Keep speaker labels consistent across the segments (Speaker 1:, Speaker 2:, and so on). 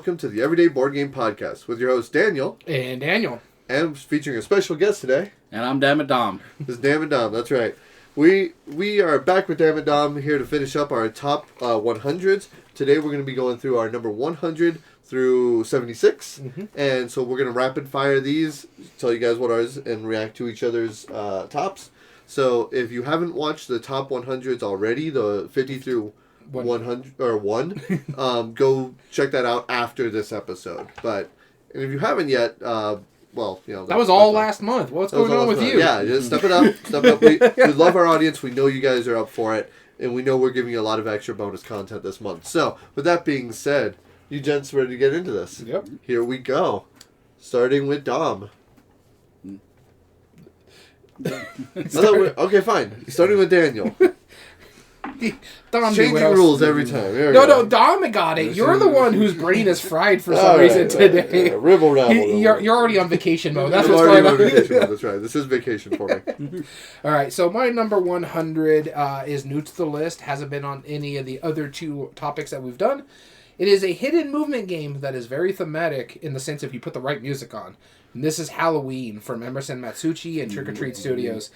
Speaker 1: welcome to the Everyday Board Game Podcast with your host Daniel.
Speaker 2: And Daniel.
Speaker 1: And featuring a special guest today.
Speaker 3: And I'm Dammit Dom.
Speaker 1: This is Dammit Dom, that's right. We are back with Dammit Dom here to finish up our top 100s. Today we're going to be going through our number 100 through 76. And so we're going to rapid fire these, tell you guys what ours, and react to each other's tops. So if you haven't watched the top 100s already, the 50 through 100 or 1, go check that out after this episode. And if you haven't yet, well, you know,
Speaker 2: that was all last month. What's going on with you?
Speaker 1: Yeah, just step it up. Step it up. We love our audience. We know you guys are up for it, and we know we're giving you a lot of extra bonus content this month. So, with that being said, you gents ready to get into this?
Speaker 2: Yep.
Speaker 1: Here we go. Starting with Dom. Okay, fine. Starting with Daniel.
Speaker 2: Dom
Speaker 1: changing rules every time.
Speaker 2: No, Dom got it. You're the one whose brain is fried for some reason today.
Speaker 1: Ribble rabble.
Speaker 2: You're already on vacation mode. That's what's going on.
Speaker 1: Vacation mode. That's right. This is vacation for me.
Speaker 2: All right. So my number 100 is new to the list. Hasn't been on any of the other two topics that we've done. It is a hidden movement game that is very thematic in the sense if you put the right music on. And this is Halloween from Emerson Matsuuchi and Trick or Treat Studios.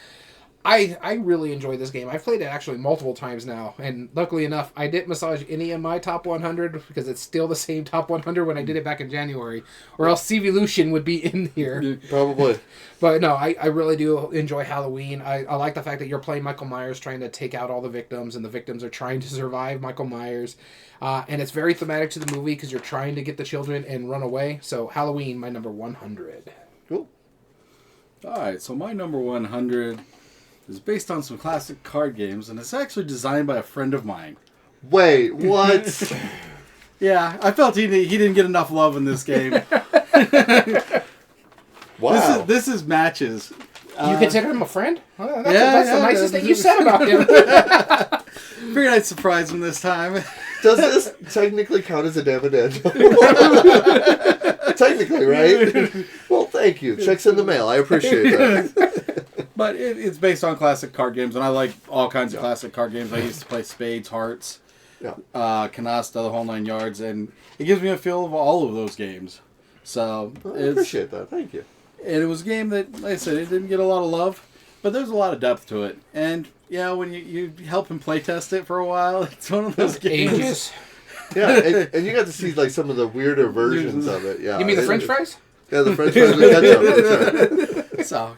Speaker 2: I really enjoy this game. I've played it actually multiple times now, and luckily enough, I didn't massage any of my top 100 because it's still the same top 100 when I did it back in January, or else Civolution would be in here.
Speaker 1: Probably.
Speaker 2: But no, I really do enjoy Halloween. I like the fact that you're playing Michael Myers trying to take out all the victims, and the victims are trying to survive Michael Myers. And it's very thematic to the movie because you're trying to get the children and run away. So Halloween, my number 100.
Speaker 1: Cool.
Speaker 3: All right, so my number 100 is based on some classic card games, and it's actually designed by a friend of mine.
Speaker 1: Wait, what?
Speaker 3: Yeah, I felt he didn't get enough love in this game.
Speaker 1: Wow.
Speaker 3: This is Matches.
Speaker 2: You consider him a friend? Well, that's the nicest thing you said about him.
Speaker 3: Figured I'd surprise him this time.
Speaker 1: Does this technically count as a dividend? Technically, right? Well, thank you. Checks in the mail. I appreciate that.
Speaker 3: But it's based on classic card games, and I like all kinds of classic card games. I used to play Spades, Hearts, Canasta, the whole 9 yards, and it gives me a feel of all of those games. So
Speaker 1: I appreciate that. Thank you.
Speaker 3: And it was a game that, like I said, it didn't get a lot of love, but there's a lot of depth to it. And, yeah, when you help him play test it for a while, it's one of those games.
Speaker 2: Ages.
Speaker 1: Yeah, and you got to see like some of the weirder versions of it. Yeah.
Speaker 2: You mean the French fries?
Speaker 1: Yeah, the French fries with ketchup. That's right.
Speaker 3: So,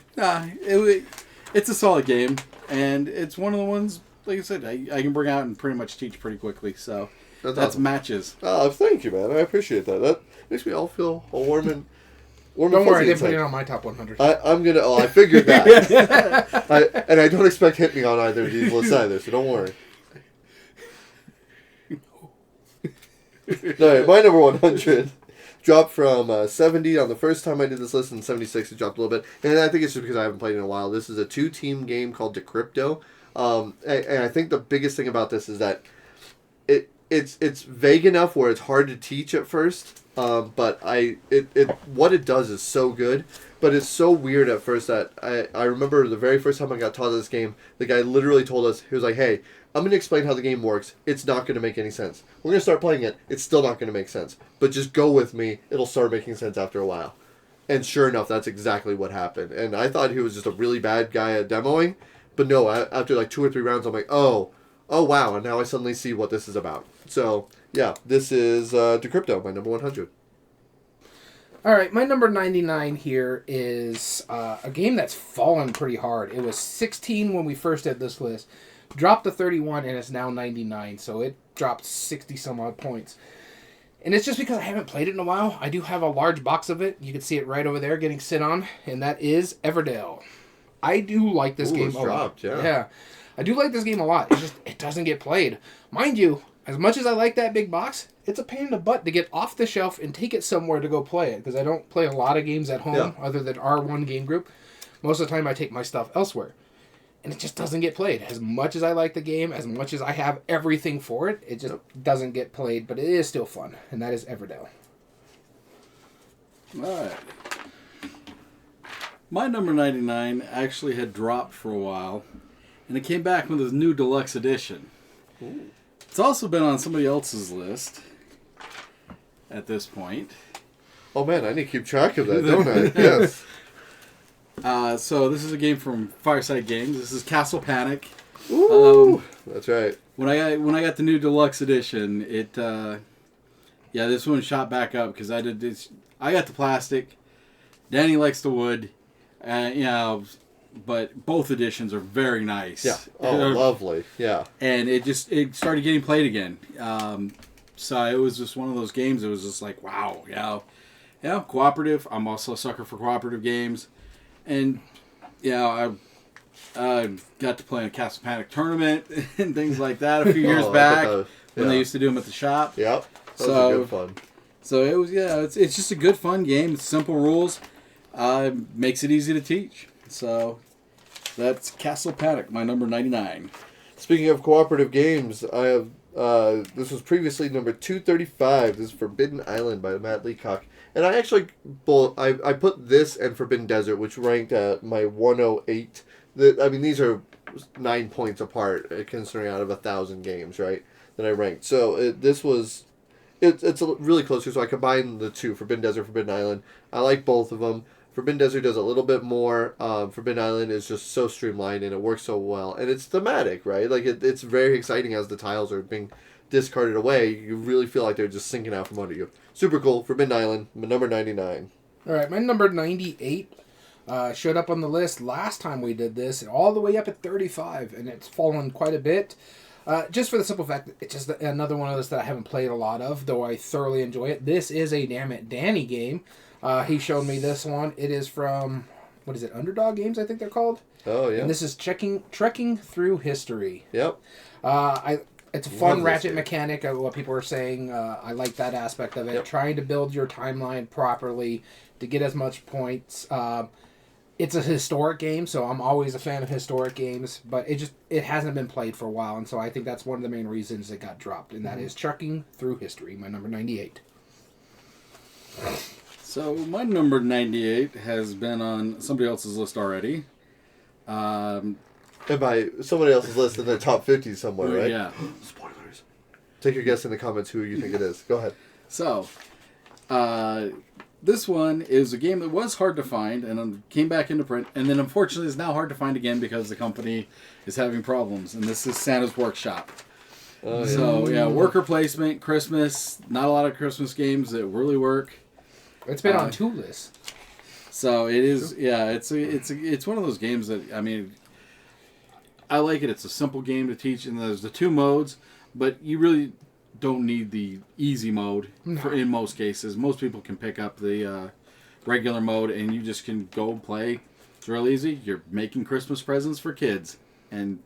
Speaker 3: it's a solid game, and it's one of the ones, like I said, I can bring out and pretty much teach pretty quickly. So that's
Speaker 1: awesome.
Speaker 3: Matches.
Speaker 1: Oh, thank you, man. I appreciate that. That makes me all feel all warm and
Speaker 2: don't worry, I didn't put it on my top 100.
Speaker 1: I'm gonna. Oh, I figured that. I don't expect hit me on either of these lists either, so don't worry. No, my number 100 dropped from 70 on the first time I did this list, and 76 it dropped a little bit. And I think it's just because I haven't played in a while. This is a 2-team game called Decrypto. And I think the biggest thing about this is that it's vague enough where it's hard to teach at first. But what it does is so good, but it's so weird at first that I remember the very first time I got taught this game, the guy literally told us, he was like, hey, I'm going to explain how the game works. It's not going to make any sense. We're going to start playing it. It's still not going to make sense. But just go with me. It'll start making sense after a while. And sure enough, that's exactly what happened. And I thought he was just a really bad guy at demoing. But no, after like 2 or 3 rounds, I'm like, oh wow. And now I suddenly see what this is about. So, yeah, this is Decrypto, my number 100.
Speaker 2: All right, my number 99 here is a game that's fallen pretty hard. It was 16 when we first did this list. Dropped to 31, and it's now 99, so it dropped 60-some-odd points. And it's just because I haven't played it in a while. I do have a large box of it. You can see it right over there getting sit on, and that is Everdell. I do like this game a lot. Yeah, I do like this game a lot. It's just, it doesn't get played. Mind you, as much as I like that big box, it's a pain in the butt to get off the shelf and take it somewhere to go play it, because I don't play a lot of games at home other than our one game group. Most of the time I take my stuff elsewhere. And it just doesn't get played. As much as I like the game, as much as I have everything for it, it just doesn't get played, but it is still fun. And that is Everdell.
Speaker 3: All right. My number 99 actually had dropped for a while, and it came back with a new deluxe edition. Ooh. It's also been on somebody else's list. at this point.
Speaker 1: Oh man, I need to keep track of that, don't I? Yes.
Speaker 3: So this is a game from Fireside Games. This is Castle Panic.
Speaker 1: Ooh, that's right.
Speaker 3: When I got the new deluxe edition, this one shot back up because I got the plastic. Danny likes the wood, but both editions are very nice.
Speaker 1: Yeah. Oh, lovely. Yeah.
Speaker 3: And it started getting played again. So it was just one of those games. It was just like, wow, cooperative. I'm also a sucker for cooperative games, and I got to play in a Castle Panic tournament and things like that a few years back when they used to do them at the shop.
Speaker 1: Yep. That was good fun.
Speaker 3: So it was, it's just a good fun game. It's simple rules. Makes it easy to teach. So that's Castle Panic, my number 99.
Speaker 1: Speaking of cooperative games, I have this was previously number 235. This is Forbidden Island by Matt Leacock. And I actually I put this and Forbidden Desert, which ranked at my 108. These are 9 points apart, considering out of 1,000 games, right, that I ranked. So it's really close here, so I combined the two, Forbidden Desert, Forbidden Island. I like both of them. Forbidden Desert does a little bit more. Forbidden Island is just so streamlined, and it works so well. And it's thematic, right? Like, it's very exciting as the tiles are being discarded away. You really feel like they're just sinking out from under you. Super cool. Forbidden Island, number 99.
Speaker 2: All right, my number 98 showed up on the list last time we did this, all the way up at 35, and it's fallen quite a bit. Just for the simple fact that it's just another one of those that I haven't played a lot of, though I thoroughly enjoy it. This is a Dammit Danny game. He showed me this one. It is from, what is it, Underdog Games, I think they're called?
Speaker 1: Oh, yeah.
Speaker 2: And this is Trekking Through History.
Speaker 1: Yep.
Speaker 2: It's a fun ratchet mechanic, what people are saying. I like that aspect of it.
Speaker 1: Yep.
Speaker 2: Trying to build your timeline properly to get as much points. It's a historic game, so I'm always a fan of historic games, but it hasn't been played for a while, and so I think that's one of the main reasons it got dropped, and that is Trekking Through History, my number 98.
Speaker 3: So my number 98 has been on somebody else's list already.
Speaker 1: And by somebody else's list in the top 50 somewhere, right?
Speaker 3: Yeah.
Speaker 1: Spoilers. Take your guess in the comments who you think it is. Go ahead.
Speaker 3: So, this one is a game that was hard to find and came back into print, and then unfortunately is now hard to find again because the company is having problems. And this is Santa's Workshop.
Speaker 1: Oh, yeah.
Speaker 3: So, worker placement, Christmas, not a lot of Christmas games that really work.
Speaker 2: It's been on 2 lists.
Speaker 3: So it is, it's one of those games that, I like it. It's a simple game to teach, and there's the 2 modes, but you really don't need the easy mode in most cases. Most people can pick up the regular mode, and you just can go play. It's real easy. You're making Christmas presents for kids, and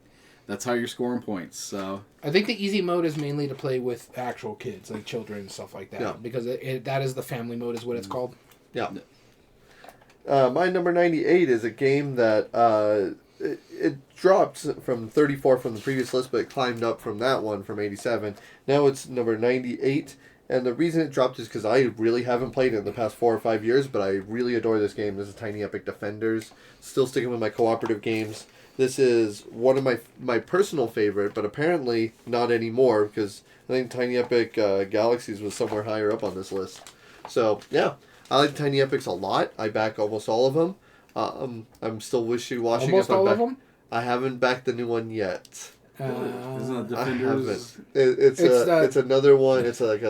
Speaker 3: that's how you're scoring points. So
Speaker 2: I think the easy mode is mainly to play with actual kids, like children and stuff like that.
Speaker 1: Yeah.
Speaker 2: Because that is the family mode is what it's called.
Speaker 1: Yeah. My number 98 is a game that it dropped from 34 from the previous list, but it climbed up from that one from 87. Now it's number 98, and the reason it dropped is because I really haven't played it in the past 4 or 5 years, but I really adore this game. This is Tiny Epic Defenders. Still sticking with my cooperative games. This is one of my personal favorite, but apparently not anymore, because I think Tiny Epic Galaxies was somewhere higher up on this list. So, yeah, I like Tiny Epics a lot. I back almost all of them. I'm still wishy-washy.
Speaker 2: Almost all of them?
Speaker 1: I haven't backed the new one yet.
Speaker 3: Isn't it
Speaker 1: I
Speaker 3: Defenders?
Speaker 1: haven't. It's another one. It's like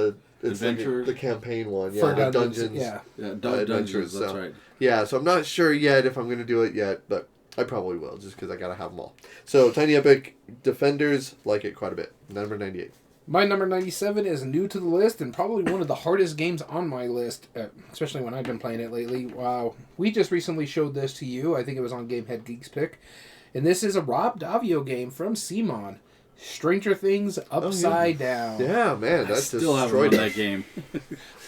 Speaker 3: Adventure?
Speaker 1: the campaign one. Yeah,
Speaker 2: For
Speaker 1: the
Speaker 2: Dungeons.
Speaker 1: dungeons.
Speaker 2: Yeah.
Speaker 3: Dungeons, that's
Speaker 1: so.
Speaker 3: right.
Speaker 1: Yeah, so I'm not sure yet if I'm going to do it yet, but I probably will, just because I got to have them all. So, Tiny Epic Defenders, like it quite a bit. Number 98.
Speaker 2: My number 97 is new to the list and probably one of the hardest games on my list, especially when I've been playing it lately. Wow. We just recently showed this to you. I think it was on Gamehead Geeks Pick. And this is a Rob Davio game from Simon. Stranger Things Upside Down.
Speaker 1: Yeah, man,
Speaker 3: I
Speaker 1: that's
Speaker 3: still haven't won that game.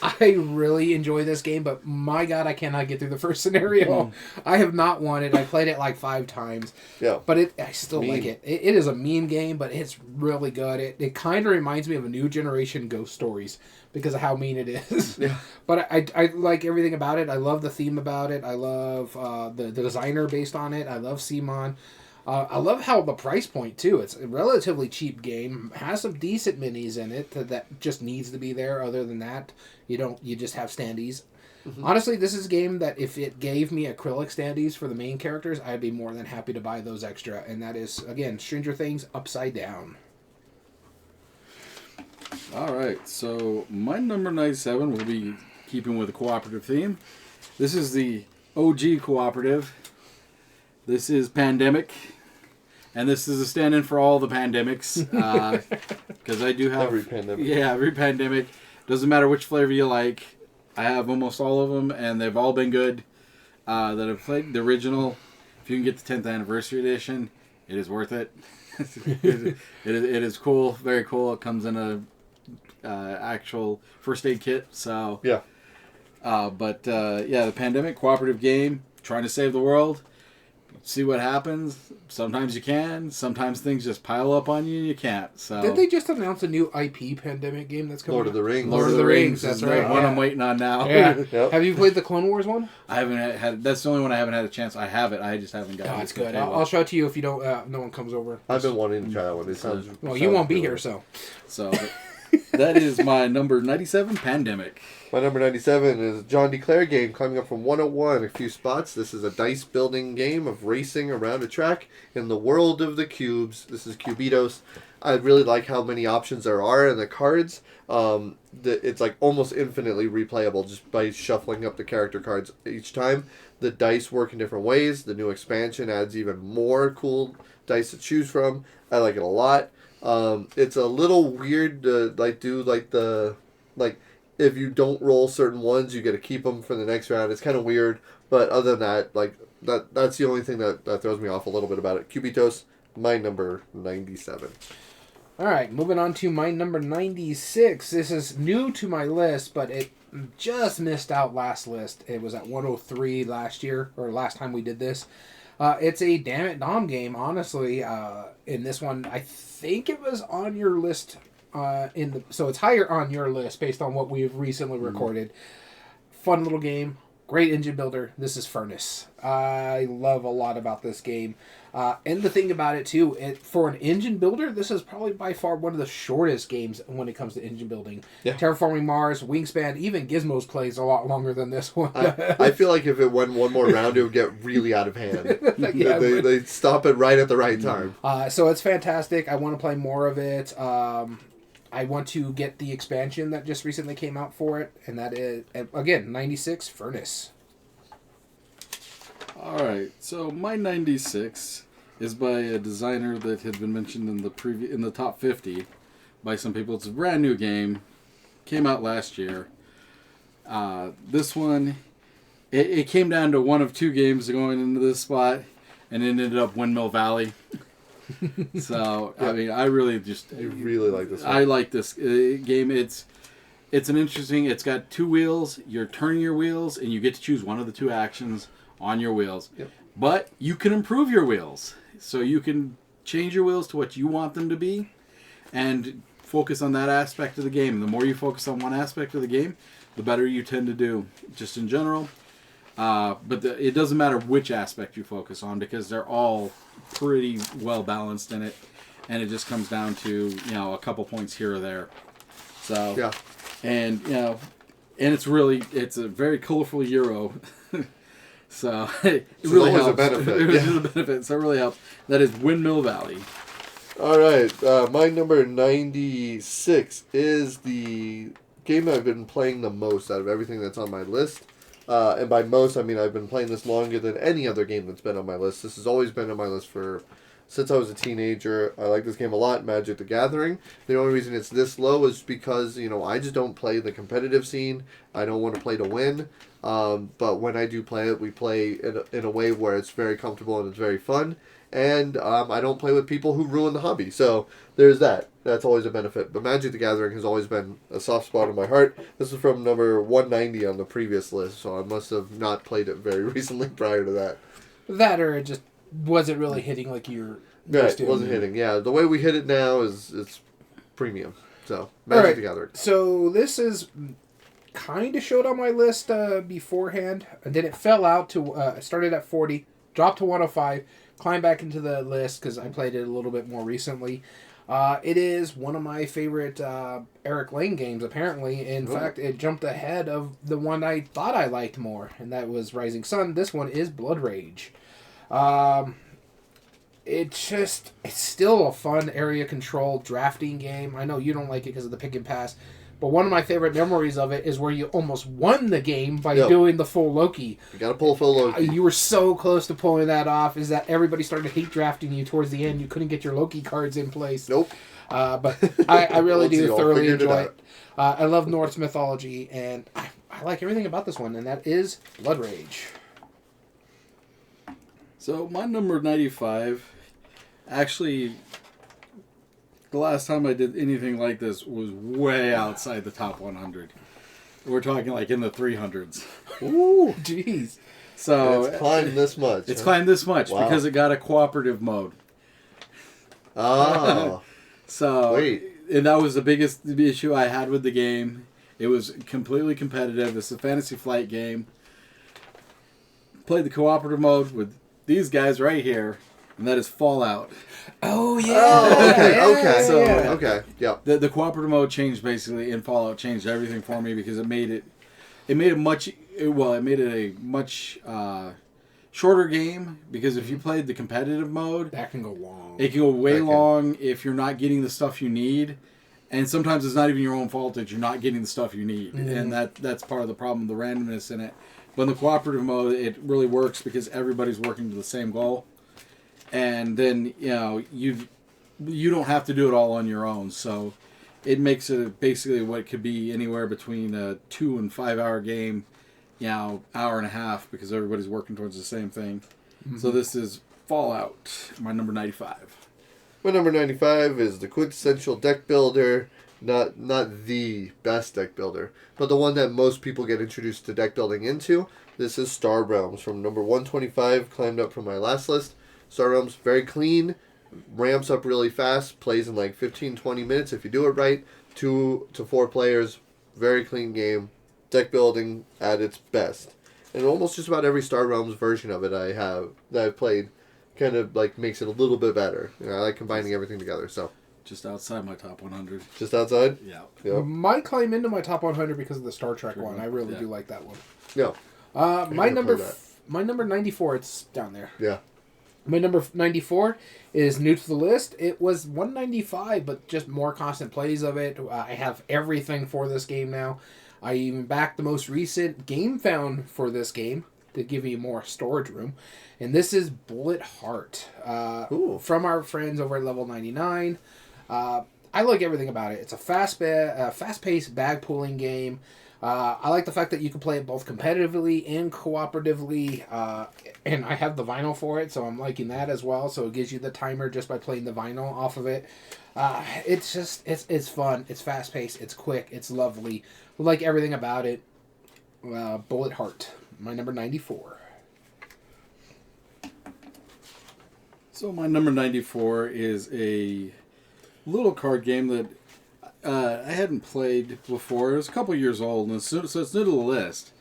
Speaker 2: I really enjoy this game, but my God, I cannot get through the first scenario. I have not won it. I played it like 5 times.
Speaker 1: Yeah.
Speaker 2: But I still like it. It is a mean game, but it's really good. It kind of reminds me of a new generation Ghost Stories because of how mean it is.
Speaker 1: Yeah.
Speaker 2: But I like everything about it. I love the theme about it. I love the designer based on it. I love Simon. I love how the price point too. It's a relatively cheap game. Has some decent minis in it that just needs to be there. Other than that, you just have standees. Mm-hmm. Honestly, this is a game that if it gave me acrylic standees for the main characters, I'd be more than happy to buy those extra. And that is, again, Stranger Things Upside Down.
Speaker 3: All right, so my number 97 will be keeping with the cooperative theme. This is the OG cooperative. This is Pandemic. And this is a stand-in for all the pandemics. Because I do have...
Speaker 1: Every pandemic.
Speaker 3: Yeah, every pandemic. Doesn't matter which flavor you like. I have almost all of them, and they've all been good. That I've played. The original, if you can get the 10th anniversary edition, it is worth it. it is cool. Very cool. It comes in a actual first aid kit. So
Speaker 1: yeah.
Speaker 3: The Pandemic cooperative game, trying to save the world. See what happens. Sometimes you can. Sometimes things just pile up on you and you can't. So
Speaker 2: did they just announce a new IP Pandemic game that's coming?
Speaker 1: Lord of the Rings.
Speaker 2: Lord of the Rings. That's right.
Speaker 3: The one I'm waiting on now.
Speaker 2: Yeah.
Speaker 1: Yep.
Speaker 2: Have you played the Clone Wars one?
Speaker 3: I haven't had. That's the only one I haven't had a chance. I have it. I just haven't gotten it.
Speaker 2: Oh, it's good. I'll show it to you if you don't. No one comes over.
Speaker 1: I've been wanting to try that one. It sounds.
Speaker 2: Well, you won't be here, so.
Speaker 3: So that is my number 97, Pandemic.
Speaker 1: My number 97 is a John DeClaire game, climbing up from 101 a few spots. This is a dice building game of racing around a track in the world of the cubes. This is Cubitos. I really like how many options there are in the cards. It's like almost infinitely replayable just by shuffling up the character cards each time. The dice work in different ways. The new expansion adds even more cool dice to choose from. I like it a lot. It's a little weird to if you don't roll certain ones, you get to keep them for the next round. It's kind of weird, but other than that, that's the only thing that throws me off a little bit about it. Cubitos, my number 97.
Speaker 2: All right, moving on to my number 96. This is new to my list, but it just missed out last list. It was at 103 last year, or last time we did this. It's a Dammit Dom game, honestly. In this one, I think it was on your list. So it's higher on your list based on what we've recently recorded. Fun little game, great engine builder. This is Furnace. I love a lot about this game, and the thing about it too, for an engine builder, this is probably by far one of the shortest games when it comes to engine building. Yeah. Terraforming Mars, Wingspan, even Gizmos plays a lot longer than this one.
Speaker 1: I feel like if it went one more round, it would get really out of hand. Yeah, they stop it right at the right time.
Speaker 2: So it's fantastic. I want to play more of it. I want to get the expansion that just recently came out for it, and that is, again, 96 Furnace.
Speaker 3: All right, so my 96 is by a designer that had been mentioned in the top 50 by some people. It's a brand new game, came out last year. This one, it came down to one of two games going into this spot, and it ended up Windmill Valley. So I mean, I really
Speaker 1: like this one.
Speaker 3: I like this game. It's an interesting. It's got two wheels. You're turning your wheels, and you get to choose one of the two actions on your wheels. Yep. But you can improve your wheels, so you can change your wheels to what you want them to be, and focus on that aspect of the game. And the more you focus on one aspect of the game, the better you tend to do, just in general. But it doesn't matter which aspect you focus on, because they're all pretty well balanced in it, and it just comes down to a couple points here or there. So
Speaker 1: yeah,
Speaker 3: and and it's a very colorful Euro. So it really helps.
Speaker 1: A benefit.
Speaker 3: It is a benefit. So it really helps. That is Windmill Valley.
Speaker 1: All right, my number 96 is the game that I've been playing the most out of everything that's on my list. And by most, I mean I've been playing this longer than any other game that's been on my list. This has always been on my list since I was a teenager. I like this game a lot, Magic the Gathering. The only reason it's this low is because, I just don't play the competitive scene. I don't want to play to win. But when I do play it, we play in a way where it's very comfortable and it's very fun. And I don't play with people who ruin the hobby. So there's that. That's always a benefit. But Magic the Gathering has always been a soft spot in my heart. This is from number 190 on the previous list, so I must have not played it very recently prior to that.
Speaker 2: That or it just wasn't really hitting like you're
Speaker 1: right, it wasn't hitting. Yeah, the way we hit it now it's premium. So, Magic the Gathering.
Speaker 2: So this is kind of showed on my list beforehand, and then it fell out to, started at 40, dropped to 105, climb back into the list because I played it a little bit more recently. It is one of my favorite Eric Lane games, apparently. In fact, it jumped ahead of the one I thought I liked more, and that was Rising Sun. This one is Blood Rage. It's still a fun area control drafting game. I know you don't like it because of the pick and pass, but one of my favorite memories of it is where you almost won the game by doing the full Loki.
Speaker 1: You gotta pull a full Loki.
Speaker 2: You were so close to pulling that off. Is that everybody started hate drafting you towards the end? You couldn't get your Loki cards in place.
Speaker 1: Nope.
Speaker 2: But I really do thoroughly enjoy it. I love Norse mythology, and I like everything about this one, and that is Blood Rage.
Speaker 3: So my number 95, actually, the last time I did anything like this was way outside the top 100. We're talking like in the 300s.
Speaker 2: Ooh, jeez.
Speaker 1: So it's climbed this much.
Speaker 3: It's climbed this much because it got a cooperative mode.
Speaker 1: Oh.
Speaker 3: So, and that was the biggest issue I had with the game. It was completely competitive. It's a Fantasy Flight game. Played the cooperative mode with these guys right here, and that is Fallout.
Speaker 2: Oh, yeah.
Speaker 1: Oh, okay,
Speaker 2: yeah,
Speaker 1: okay.
Speaker 2: So,
Speaker 1: okay, yep.
Speaker 3: The cooperative mode changed basically in Fallout, changed everything for me because it made it a much shorter game, because if you played the competitive mode,
Speaker 2: that can go long.
Speaker 3: It can go way long if you're not getting the stuff you need, and sometimes it's not even your own fault that you're not getting the stuff you need, and that's part of the problem, the randomness in it. But in the cooperative mode, it really works because everybody's working to the same goal, and then you don't have to do it all on your own. So it makes it basically what could be anywhere between a 2 and 5 hour game, hour and a half, because everybody's working towards the same thing. Mm-hmm. So this is Fallout, my number 95.
Speaker 1: My number 95 is the quintessential deck builder. Not the best deck builder, but the one that most people get introduced to deck building into. This is Star Realms, from number 125, climbed up from my last list. Star Realms, very clean, ramps up really fast, plays in like 15-20 minutes if you do it right. 2 to 4 players, very clean game. Deck building at its best. And almost just about every Star Realms version of it I've played kind of like makes it a little bit better. I like combining everything together, so.
Speaker 3: Just outside my top 100.
Speaker 1: Just outside?
Speaker 3: Yeah.
Speaker 1: Yep.
Speaker 2: Might climb into my top 100 because of the Star Trek one. I really do like that one.
Speaker 1: Yeah.
Speaker 2: My number 94, it's down there.
Speaker 1: Yeah.
Speaker 2: My number 94 is new to the list. It was 195, but just more constant plays of it. I have everything for this game now. I even backed the most recent game found for this game to give you more storage room. And this is Bullet Heart from our friends over at Level 99. I like everything about it. It's a fast-paced bag pulling game. I like the fact that you can play it both competitively and cooperatively. And I have the vinyl for it, so I'm liking that as well. So it gives you the timer just by playing the vinyl off of it. It's fun. It's fast-paced. It's quick. It's lovely. I like everything about it. Bullet Heart, my number 94.
Speaker 3: So my number 94 is a little card game that I hadn't played before. It was a couple years old, and so it's new to the list.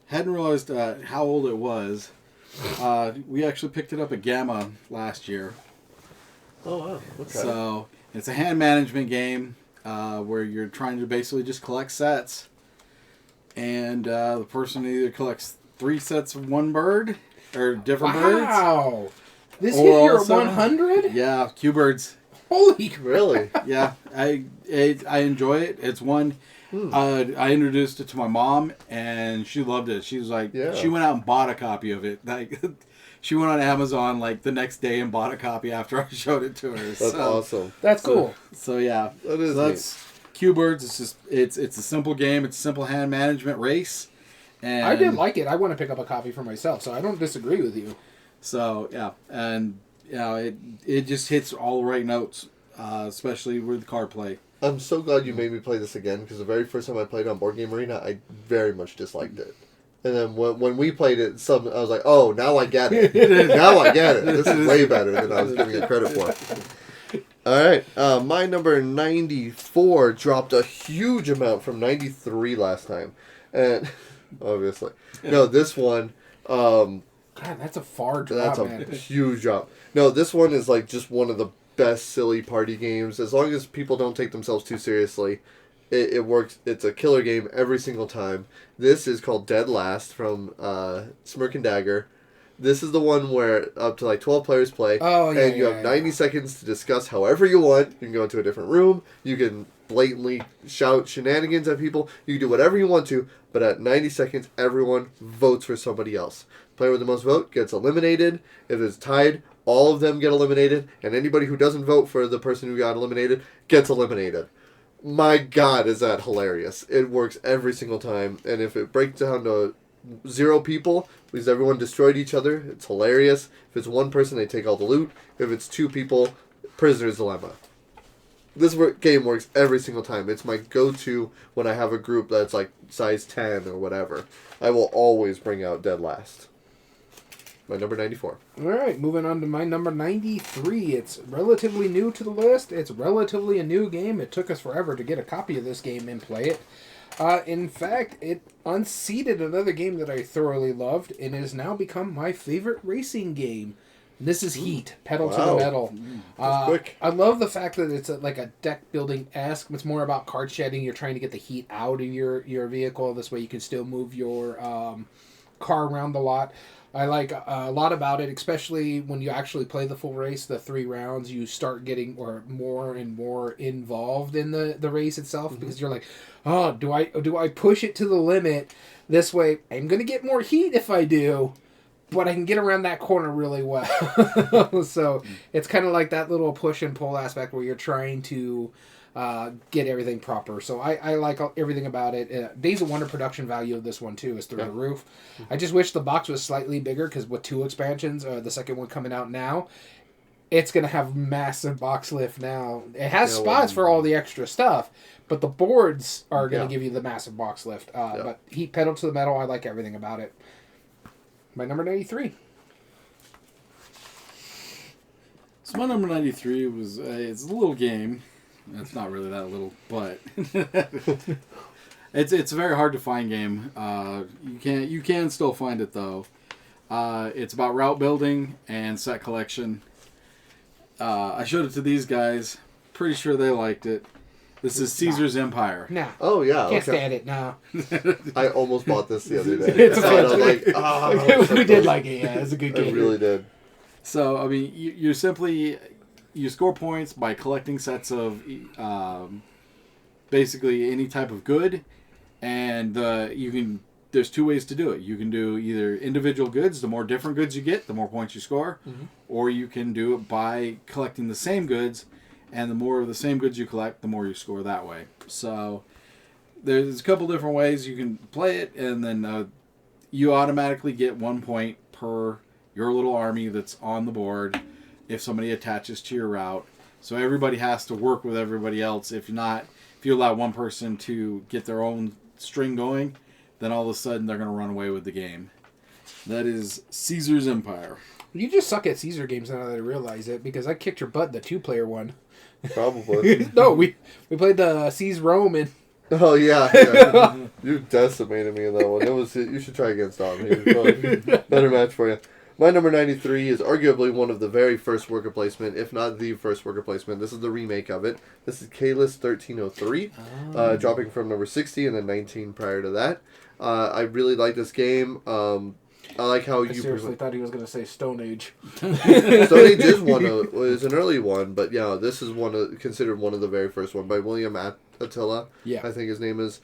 Speaker 3: Hadn't realized how old it was. We actually picked it up at Gamma last year.
Speaker 1: Oh, wow. Okay.
Speaker 3: So it's a hand management game where you're trying to basically just collect sets. And the person either collects 3 sets of one bird or different birds.
Speaker 2: Wow! This hit your 100?
Speaker 3: Yeah, Q-birds.
Speaker 2: Holy
Speaker 1: Really?
Speaker 3: Yeah, I enjoy it. It's one. I introduced it to my mom, and she loved it. She was like, she went out and bought a copy of it. Like, she went on Amazon like the next day and bought a copy after I showed it to her.
Speaker 1: That's awesome.
Speaker 2: That's cool.
Speaker 3: So yeah,
Speaker 1: that is
Speaker 3: that's Q-birds. It's just it's a simple game. It's a simple hand management race. And
Speaker 2: I did like it. I want to pick up a copy for myself, so I don't disagree with you.
Speaker 3: So yeah, and it just hits all the right notes, especially with card play.
Speaker 1: I'm so glad you made me play this again, because the very first time I played on Board Game Arena, I very much disliked it. And then when we played it, I was like, oh, now I get it. Now I get it. This is way better than I was giving it credit for. All right. My number 94 dropped a huge amount from 93 last time. And obviously. No, this one...
Speaker 3: Come
Speaker 2: God, that's a far drop,
Speaker 1: That's a
Speaker 2: man.
Speaker 1: huge drop. No, this one is like just one of the best silly party games. As long as people don't take themselves too seriously, it works. It's a killer game every single time. This is called Dead Last from Smirk and Dagger. This is the one where up to like 12 players play, and you have 90 seconds to discuss however you want. You can go into a different room. You can blatantly shout shenanigans at people. You can do whatever you want to, but at 90 seconds, everyone votes for somebody else. Player with the most vote gets eliminated. If it's tied, all of them get eliminated, and anybody who doesn't vote for the person who got eliminated gets eliminated. My God, is that hilarious. It works every single time, and if it breaks down to 0 people, because everyone destroyed each other, it's hilarious. If it's 1 person, they take all the loot. If it's 2 people, prisoner's dilemma. This game works every single time. It's my go-to when I have a group that's like size 10 or whatever. I will always bring out Dead Last. My number 94.
Speaker 2: All right, moving on to my number 93. It's relatively new to the list. It's relatively a new game. It took us forever to get a copy of this game and play it. In fact, it unseated another game that I thoroughly loved and has now become my favorite racing game. This is Heat, Pedal to the Metal.
Speaker 1: Quick.
Speaker 2: I love the fact that it's like a deck building-esque. It's more about card shedding. You're trying to get the heat out of your vehicle. This way you can still move your car around a lot. I like a lot about it, especially when you actually play the full race, the 3 rounds, you start getting more and more involved in the race itself, because you're like, oh, do I push it to the limit? This way, I'm going to get more heat if I do, but I can get around that corner really well. So it's kind of like that little push and pull aspect where you're trying to get everything proper. So I like everything about it. Days of Wonder production value of this one too is through the roof. I just wish the box was slightly bigger, because with 2 expansions, the second one coming out now, it's going to have massive box lift now. It has spots for all the extra stuff, but the boards are going to give you the massive box lift. But Heat, Pedal to the Metal, I like everything about it. My number 93.
Speaker 3: So my number 93 was it's a little game. It's not really that little, but it's a very hard to find game. You can still find it though. It's about route building and set collection. I showed it to these guys. Pretty sure they liked it. This is Caesar's Empire.
Speaker 2: Nah.
Speaker 1: Oh yeah.
Speaker 2: Can't stand it now.
Speaker 1: I almost bought this the other day.
Speaker 2: It's a
Speaker 1: I was like,
Speaker 2: we did like it. Yeah, it's a good game.
Speaker 1: I really did.
Speaker 3: So I mean, you simply score points by collecting sets of basically any type of good, and there's 2 ways to do it. You can do either individual goods. The more different goods you get, the more points you score, or you can do it by collecting the same goods, and the more of the same goods you collect, the more you score that way. So there's a couple different ways you can play it, and then you automatically get 1 point per your little army that's on the board if somebody attaches to your route. So everybody has to work with everybody else. If you allow one person to get their own string going, then all of a sudden they're going to run away with the game. That is Caesar's Empire.
Speaker 2: You just suck at Caesar games now that I realize it, because I kicked your butt in the 2-player one.
Speaker 1: Probably.
Speaker 2: No, we played the Caesar Rome and...
Speaker 1: Oh yeah. You decimated me in that one. You should try against Dom. He was fun. Better match for you. My number 93 is arguably one of the very first worker placement, if not the first worker placement. This is the remake of it. This is K-List 1303, dropping from number 60 and then 19 prior to that. I really like this game. I like how
Speaker 2: I seriously thought he was going to say Stone Age.
Speaker 1: Stone Age is an early one, but yeah, this is considered one of the very first one by William Attila.
Speaker 2: Yeah,
Speaker 1: I think his name is.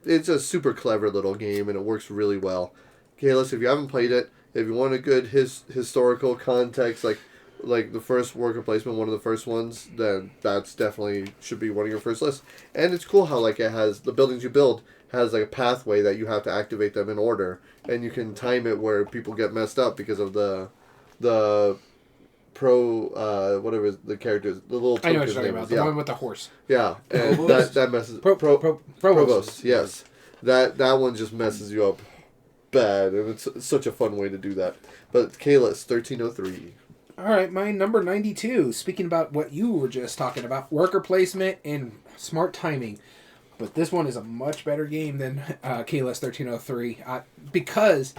Speaker 1: It's a super clever little game, and it works really well. Kalis, if you haven't played it, if you want a good historical context, like the first worker placement, one of the first ones, then that's definitely should be one of your first lists. And it's cool how it has the buildings you build has a pathway that you have to activate them in order, and you can time it where people get messed up because of the whatever the characters, the little
Speaker 2: I know what you're talking about. The one with the horse.
Speaker 1: Yeah, and that messes Provost. Yes, that one just messes you up bad, and it's such a fun way to do that. But Kalis 1303.
Speaker 2: All right, my number 92. Speaking about what you were just talking about, worker placement and smart timing. But this one is a much better game than Kalis 1303 because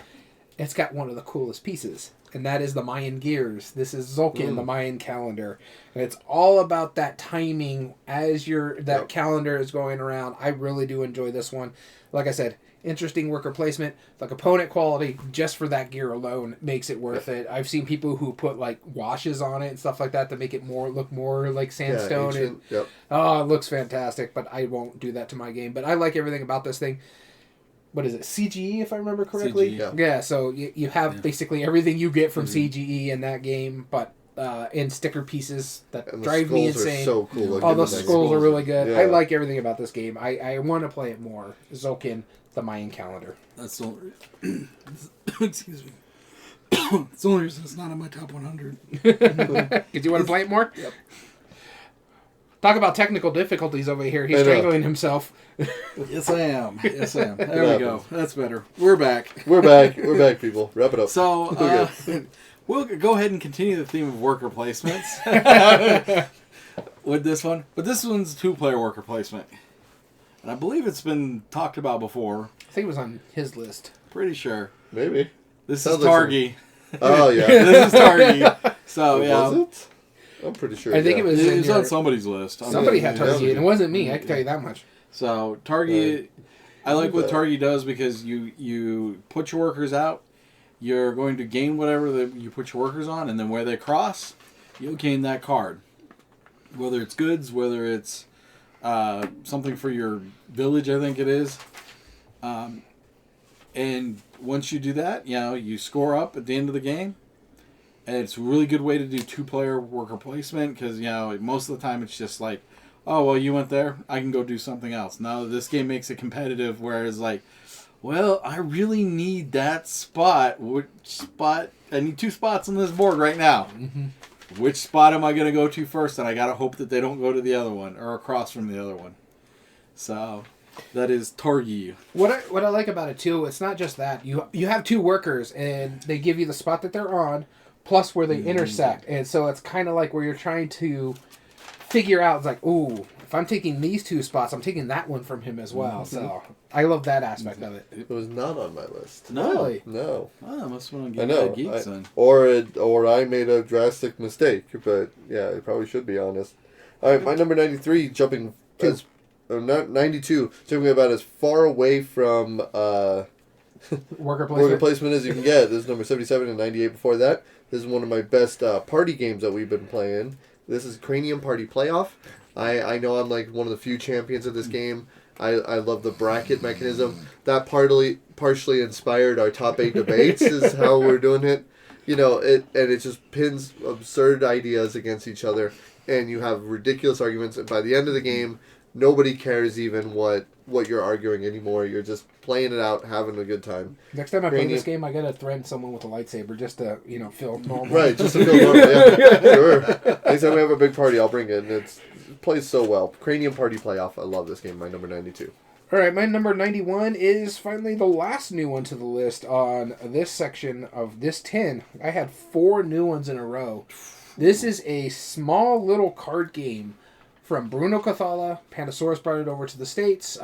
Speaker 2: it's got one of the coolest pieces, and that is the Mayan gears. This is Tzolk'in, the Mayan calendar. And it's all about that timing as that calendar is going around. I really do enjoy this one. Like I said, interesting worker placement. The component quality, just for that gear alone, makes it worth it. I've seen people who put like washes on it and stuff like that to make it look more like sandstone. Oh, it looks fantastic, but I won't do that to my game. But I like everything about this thing. What is it, CGE, if I remember correctly?
Speaker 3: CGE,
Speaker 2: yeah, so you have basically everything you get from CGE in that game, but in sticker pieces that drive me insane.
Speaker 1: So cool.
Speaker 2: Oh, those skulls are really good.
Speaker 1: Yeah.
Speaker 2: I like everything about this game. I want to play it more. Tzolk'in, the Mayan calendar.
Speaker 3: That's the only excuse me. It's the only reason it's not on my top 100.
Speaker 2: Did you want to play it more?
Speaker 3: Yep.
Speaker 2: Talk about technical difficulties over here. He's strangling himself.
Speaker 3: Yes, I am. There we go. That's better. We're back.
Speaker 1: We're back, people. Wrap it up.
Speaker 3: So, we'll go ahead and continue the theme of worker placements with this one. But this one's 2-player worker placement. And I believe it's been talked about before.
Speaker 2: I think it was on his list.
Speaker 3: Pretty sure.
Speaker 1: Maybe.
Speaker 3: This is Targi.
Speaker 1: Oh, yeah.
Speaker 3: This is Targi. So, yeah.
Speaker 1: Was it? I'm pretty sure.
Speaker 2: I think it was
Speaker 3: on somebody's list.
Speaker 2: Somebody had Targi, and it wasn't me. I can tell you that much.
Speaker 3: So Targi, I like what Targi does because you put your workers out, you're going to gain whatever you put your workers on, and then where they cross, you'll gain that card. Whether it's goods, whether it's something for your village, I think it is. And once you do that, you score up at the end of the game. And it's a really good way to do 2-player worker placement because, most of the time it's just like, oh, well, you went there, I can go do something else. Now, this game makes it competitive, whereas, like, well, I really need that spot. Which spot? I need 2 spots on this board right now. Mm-hmm. Which spot am I going to go to first? And I got to hope that they don't go to the other one or across from the other one. So, that is Targi.
Speaker 2: What I like about it, too, it's not just that. You have 2 workers, and they give you the spot that they're on, plus where they intersect. And so it's kind of like where you're trying to figure out, it's like, ooh, if I'm taking these 2 spots, I'm taking that one from him as well. So I love that aspect of it.
Speaker 1: It was not on my list.
Speaker 3: No.
Speaker 2: Really?
Speaker 1: No.
Speaker 3: Oh, must have been
Speaker 1: I know.
Speaker 3: Geeks then.
Speaker 1: Or I made a drastic mistake, but yeah, it probably should be honest. All right, my number 93, jumping as 92, jumping about as far away from
Speaker 2: worker
Speaker 1: placement as you can get. This is number 77 and 98 before that. This is one of my best party games that we've been playing. This is Cranium Party Playoff. I know I'm like one of the few champions of this game. I love the bracket mechanism. That partially inspired our top 8 debates is how we're doing it. It just pins absurd ideas against each other, and you have ridiculous arguments, and by the end of the game, nobody cares even what you're arguing anymore. You're just playing it out, having a good time.
Speaker 2: Next time I play this game, I gotta threaten someone with a lightsaber just to, feel normal.
Speaker 1: Right, just to feel normal. Yeah, sure. Next time we have a big party, I'll bring it, and it plays so well. Cranium Party Playoff. I love this game. My number 92.
Speaker 2: All right, my number 91 is finally the last new one to the list on this section of this 10. I had 4 new ones in a row. This is a small little card game from Bruno Cathala. Pandasaurus brought it over to the States.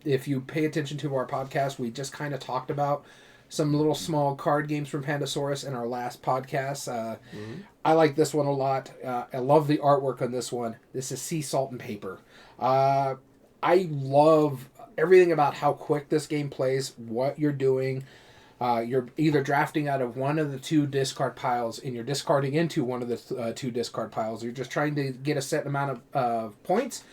Speaker 2: If you pay attention to our podcast, we just kind of talked about some little small card games from Pandasaurus in our last podcast. I like this one a lot. I love the artwork on this one. This is Sea Salt and Paper. I love everything about how quick this game plays, what you're doing. You're either drafting out of one of the 2 discard piles, and you're discarding into one of the 2 discard piles. You're just trying to get a set amount of points.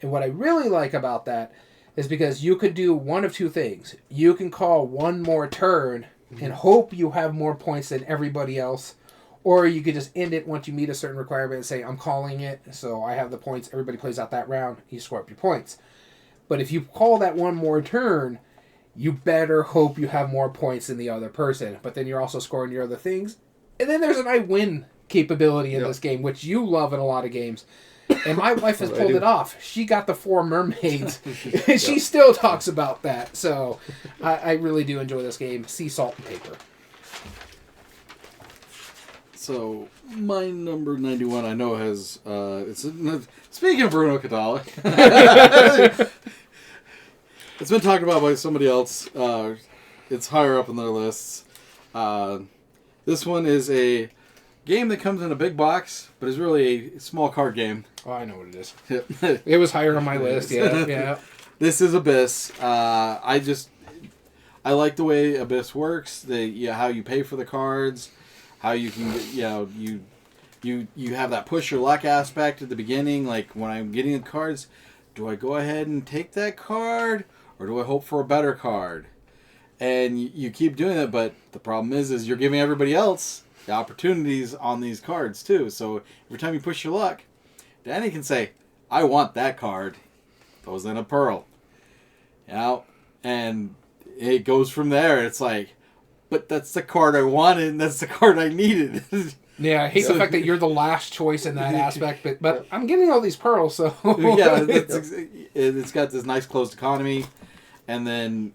Speaker 2: And what I really like about that is because you could do one of 2 things. You can call one more turn and hope you have more points than everybody else. Or you could just end it once you meet a certain requirement and say, I'm calling it, so I have the points. Everybody plays out that round. You score up your points. But if you call that one more turn, you better hope you have more points than the other person. But then you're also scoring your other things. And then there's an I win capability in this game, which you love in a lot of games. And my wife has pulled it off. She got the 4 mermaids. And she still talks about that. So I really do enjoy this game. Sea Salt and Paper.
Speaker 3: So my number 91, I know has speaking of Bruno Cathala, it's been talked about by somebody else. It's higher up in their lists. This one is a game that comes in a big box, but is really a small card game.
Speaker 2: Oh, I know what it is. It was higher on my list. Yeah, yeah.
Speaker 3: This is Abyss. I like the way Abyss works. How you pay for the cards, how you can you have that push your luck aspect at the beginning. Like when I'm getting the cards, do I go ahead and take that card, or do I hope for a better card? And you keep doing it, but the problem is you're giving everybody else the opportunities on these cards too. So every time you push your luck, Danny can say, "I want that card." Goes in a pearl. And it goes from there. It's like, but that's the card I wanted, and that's the card I needed.
Speaker 2: Yeah, I hate the fact that you're the last choice in that aspect, but I'm getting all these pearls, so...
Speaker 3: Yeah, it's got this nice closed economy, and then,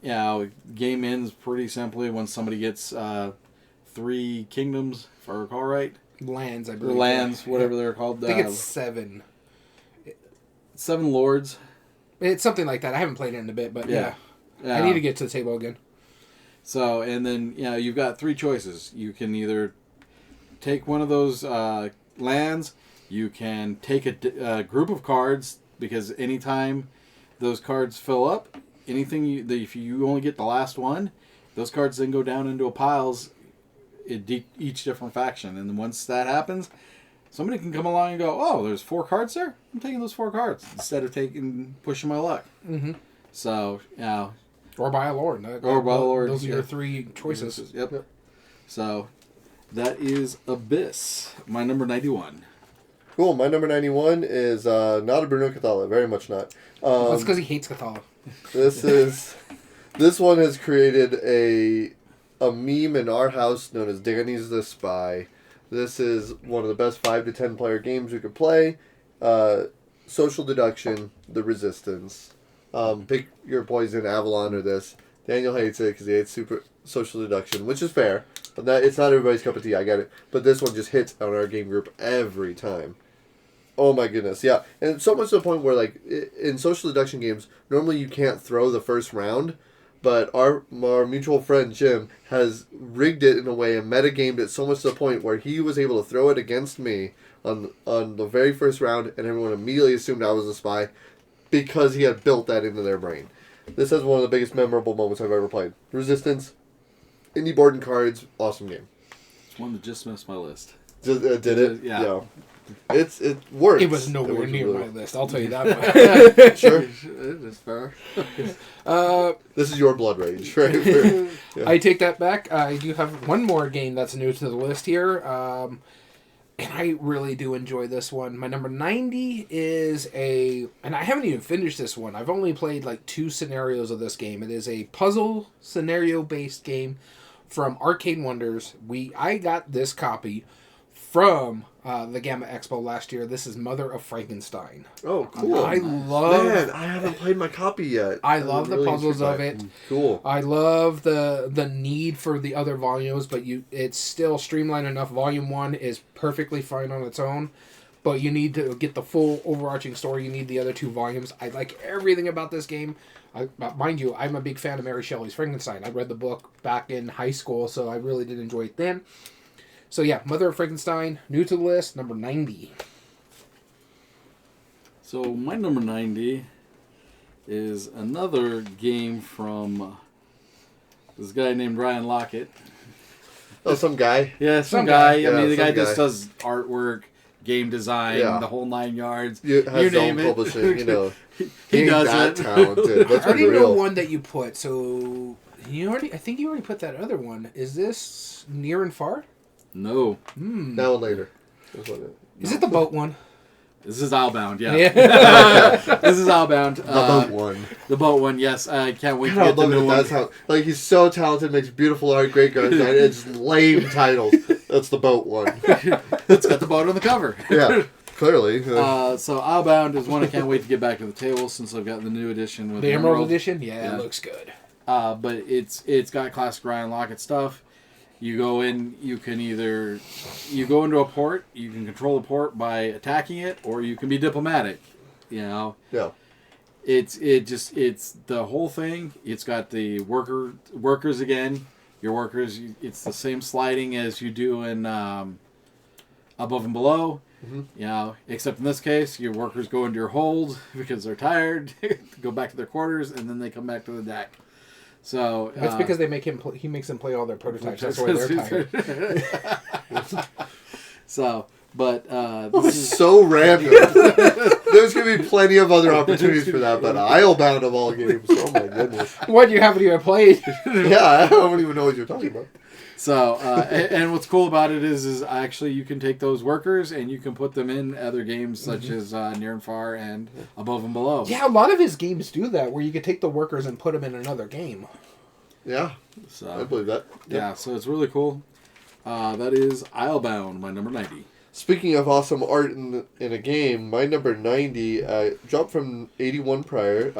Speaker 3: game ends pretty simply when somebody gets 3 kingdoms, if I recall right.
Speaker 2: Lands, I believe.
Speaker 3: Lands, whatever they're called.
Speaker 2: I think it's 7.
Speaker 3: 7 lords.
Speaker 2: It's something like that. I haven't played it in a bit, but yeah. I need to get to the table again.
Speaker 3: So, and then, you've got 3 choices. You can either take one of those lands. You can take a group of cards, because anytime those cards fill up, if you only get the last one, those cards then go down into a piles, each different faction. And then once that happens, somebody can come along and go, "Oh, there's 4 cards there? I'm taking those 4 cards," instead of pushing my luck.
Speaker 2: Mm-hmm.
Speaker 3: So,
Speaker 2: Or buy a lord.
Speaker 3: Or buy a lord.
Speaker 2: Those are your 3 choices.
Speaker 3: Yep. So, that is Abyss. My number 91.
Speaker 1: Cool. My number 91 is not a Bruno Cathala. Very much not.
Speaker 2: That's because he hates Cathala.
Speaker 1: This one has created a meme in our house known as Danny's the Spy. This is one of the best 5 to 10 player games you could play. Social Deduction, The Resistance. Pick your poison, Avalon, or this. Daniel hates it because he hates Social Deduction, which is fair. But it's not everybody's cup of tea, I get it. But this one just hits on our game group every time. Oh my goodness, yeah. And so much to the point where, like, in Social Deduction games, normally you can't throw the first round. But our mutual friend Jim has rigged it in a way and metagamed it so much to the point where he was able to throw it against me on the very first round, and everyone immediately assumed I was a spy because he had built that into their brain. This is one of the biggest memorable moments I've ever played. Resistance, indie board and cards, awesome game.
Speaker 3: It's one that just missed my list.
Speaker 1: Did it?
Speaker 3: Yeah.
Speaker 1: It works.
Speaker 2: It was nowhere near my list, I'll tell you that much.
Speaker 1: Sure.
Speaker 3: It is fair.
Speaker 1: This is your blood rage, right? Yeah.
Speaker 2: I take that back. I do have one more game that's new to the list here. And I really do enjoy this one. My number 90 is and I haven't even finished this one. I've only played like 2 scenarios of this game. It is a puzzle scenario-based game from Arcade Wonders. I got this copy from the Gamma Expo last year. This is Mother of Frankenstein.
Speaker 1: Oh, cool.
Speaker 2: I
Speaker 1: haven't played my copy yet.
Speaker 2: I love the puzzles of it.
Speaker 1: Cool.
Speaker 2: I love the need for the other volumes, but it's still streamlined enough. Volume 1 is perfectly fine on its own, but you need to get the full overarching story. You need the other 2 volumes. I like everything about this game. Mind you, I'm a big fan of Mary Shelley's Frankenstein. I read the book back in high school, so I really did enjoy it then. So yeah, Mother of Frankenstein, new to the list, number 90.
Speaker 3: So my number 90 is another game from this guy named Ryan Lockett.
Speaker 1: Oh, some guy?
Speaker 3: Yeah, some guy.
Speaker 1: Yeah,
Speaker 3: I mean, the guy
Speaker 1: some
Speaker 3: just does artwork, game design, the whole 9 yards.
Speaker 1: You
Speaker 3: name it.
Speaker 1: Publishing,
Speaker 3: he does
Speaker 1: that
Speaker 3: it.
Speaker 1: Talented. Let's
Speaker 2: I already
Speaker 1: be real.
Speaker 2: know one that you put, so I think you already put that other one. Is this Near and Far?
Speaker 3: No.
Speaker 1: Now and later.
Speaker 2: Is it the boat one?
Speaker 3: This is Outbound, yeah.
Speaker 2: Yeah.
Speaker 3: This is Outbound.
Speaker 1: The boat one.
Speaker 3: The boat one, yes. I can't wait to
Speaker 1: I
Speaker 3: get the
Speaker 1: love
Speaker 3: new
Speaker 1: it.
Speaker 3: one.
Speaker 1: That's how, he's so talented, makes beautiful art, great guys. It's lame titles. That's the boat one.
Speaker 3: It's got the boat on the cover.
Speaker 1: Yeah, clearly.
Speaker 3: So Outbound is one I can't wait to get back to the table since I've got the new edition with
Speaker 2: The Emerald Edition? Yeah, it looks good.
Speaker 3: But it's got classic Ryan Lockett stuff. You go in, you can either go into a port, you can control the port by attacking it, or you can be diplomatic.
Speaker 1: Yeah.
Speaker 3: It's the whole thing. It's got the workers again. Your workers, it's the same sliding as you do in Above and Below.
Speaker 1: Mm-hmm.
Speaker 3: You know, except in this case, your workers go into your hold because they're tired, go back to their quarters, and then they come back to the deck. So
Speaker 2: that's because they make him. He makes them play all their prototypes. That's why they're tired.
Speaker 3: So, but
Speaker 1: this is so random. There's gonna be plenty of other opportunities for that, but Islebound of all games. Oh my goodness.
Speaker 2: What, you haven't even played?
Speaker 1: Yeah, I don't even know what you're talking about.
Speaker 3: So, and what's cool about it is actually you can take those workers and you can put them in other games such as Near and Far and Above and Below.
Speaker 2: Yeah, a lot of his games do that, where you can take the workers and put them in another game.
Speaker 1: Yeah,
Speaker 3: so
Speaker 1: I believe that. Yep.
Speaker 3: Yeah, so it's really cool. That is Islebound, my number 90.
Speaker 1: Speaking of awesome art in a game, my number 90 dropped from 81 prior,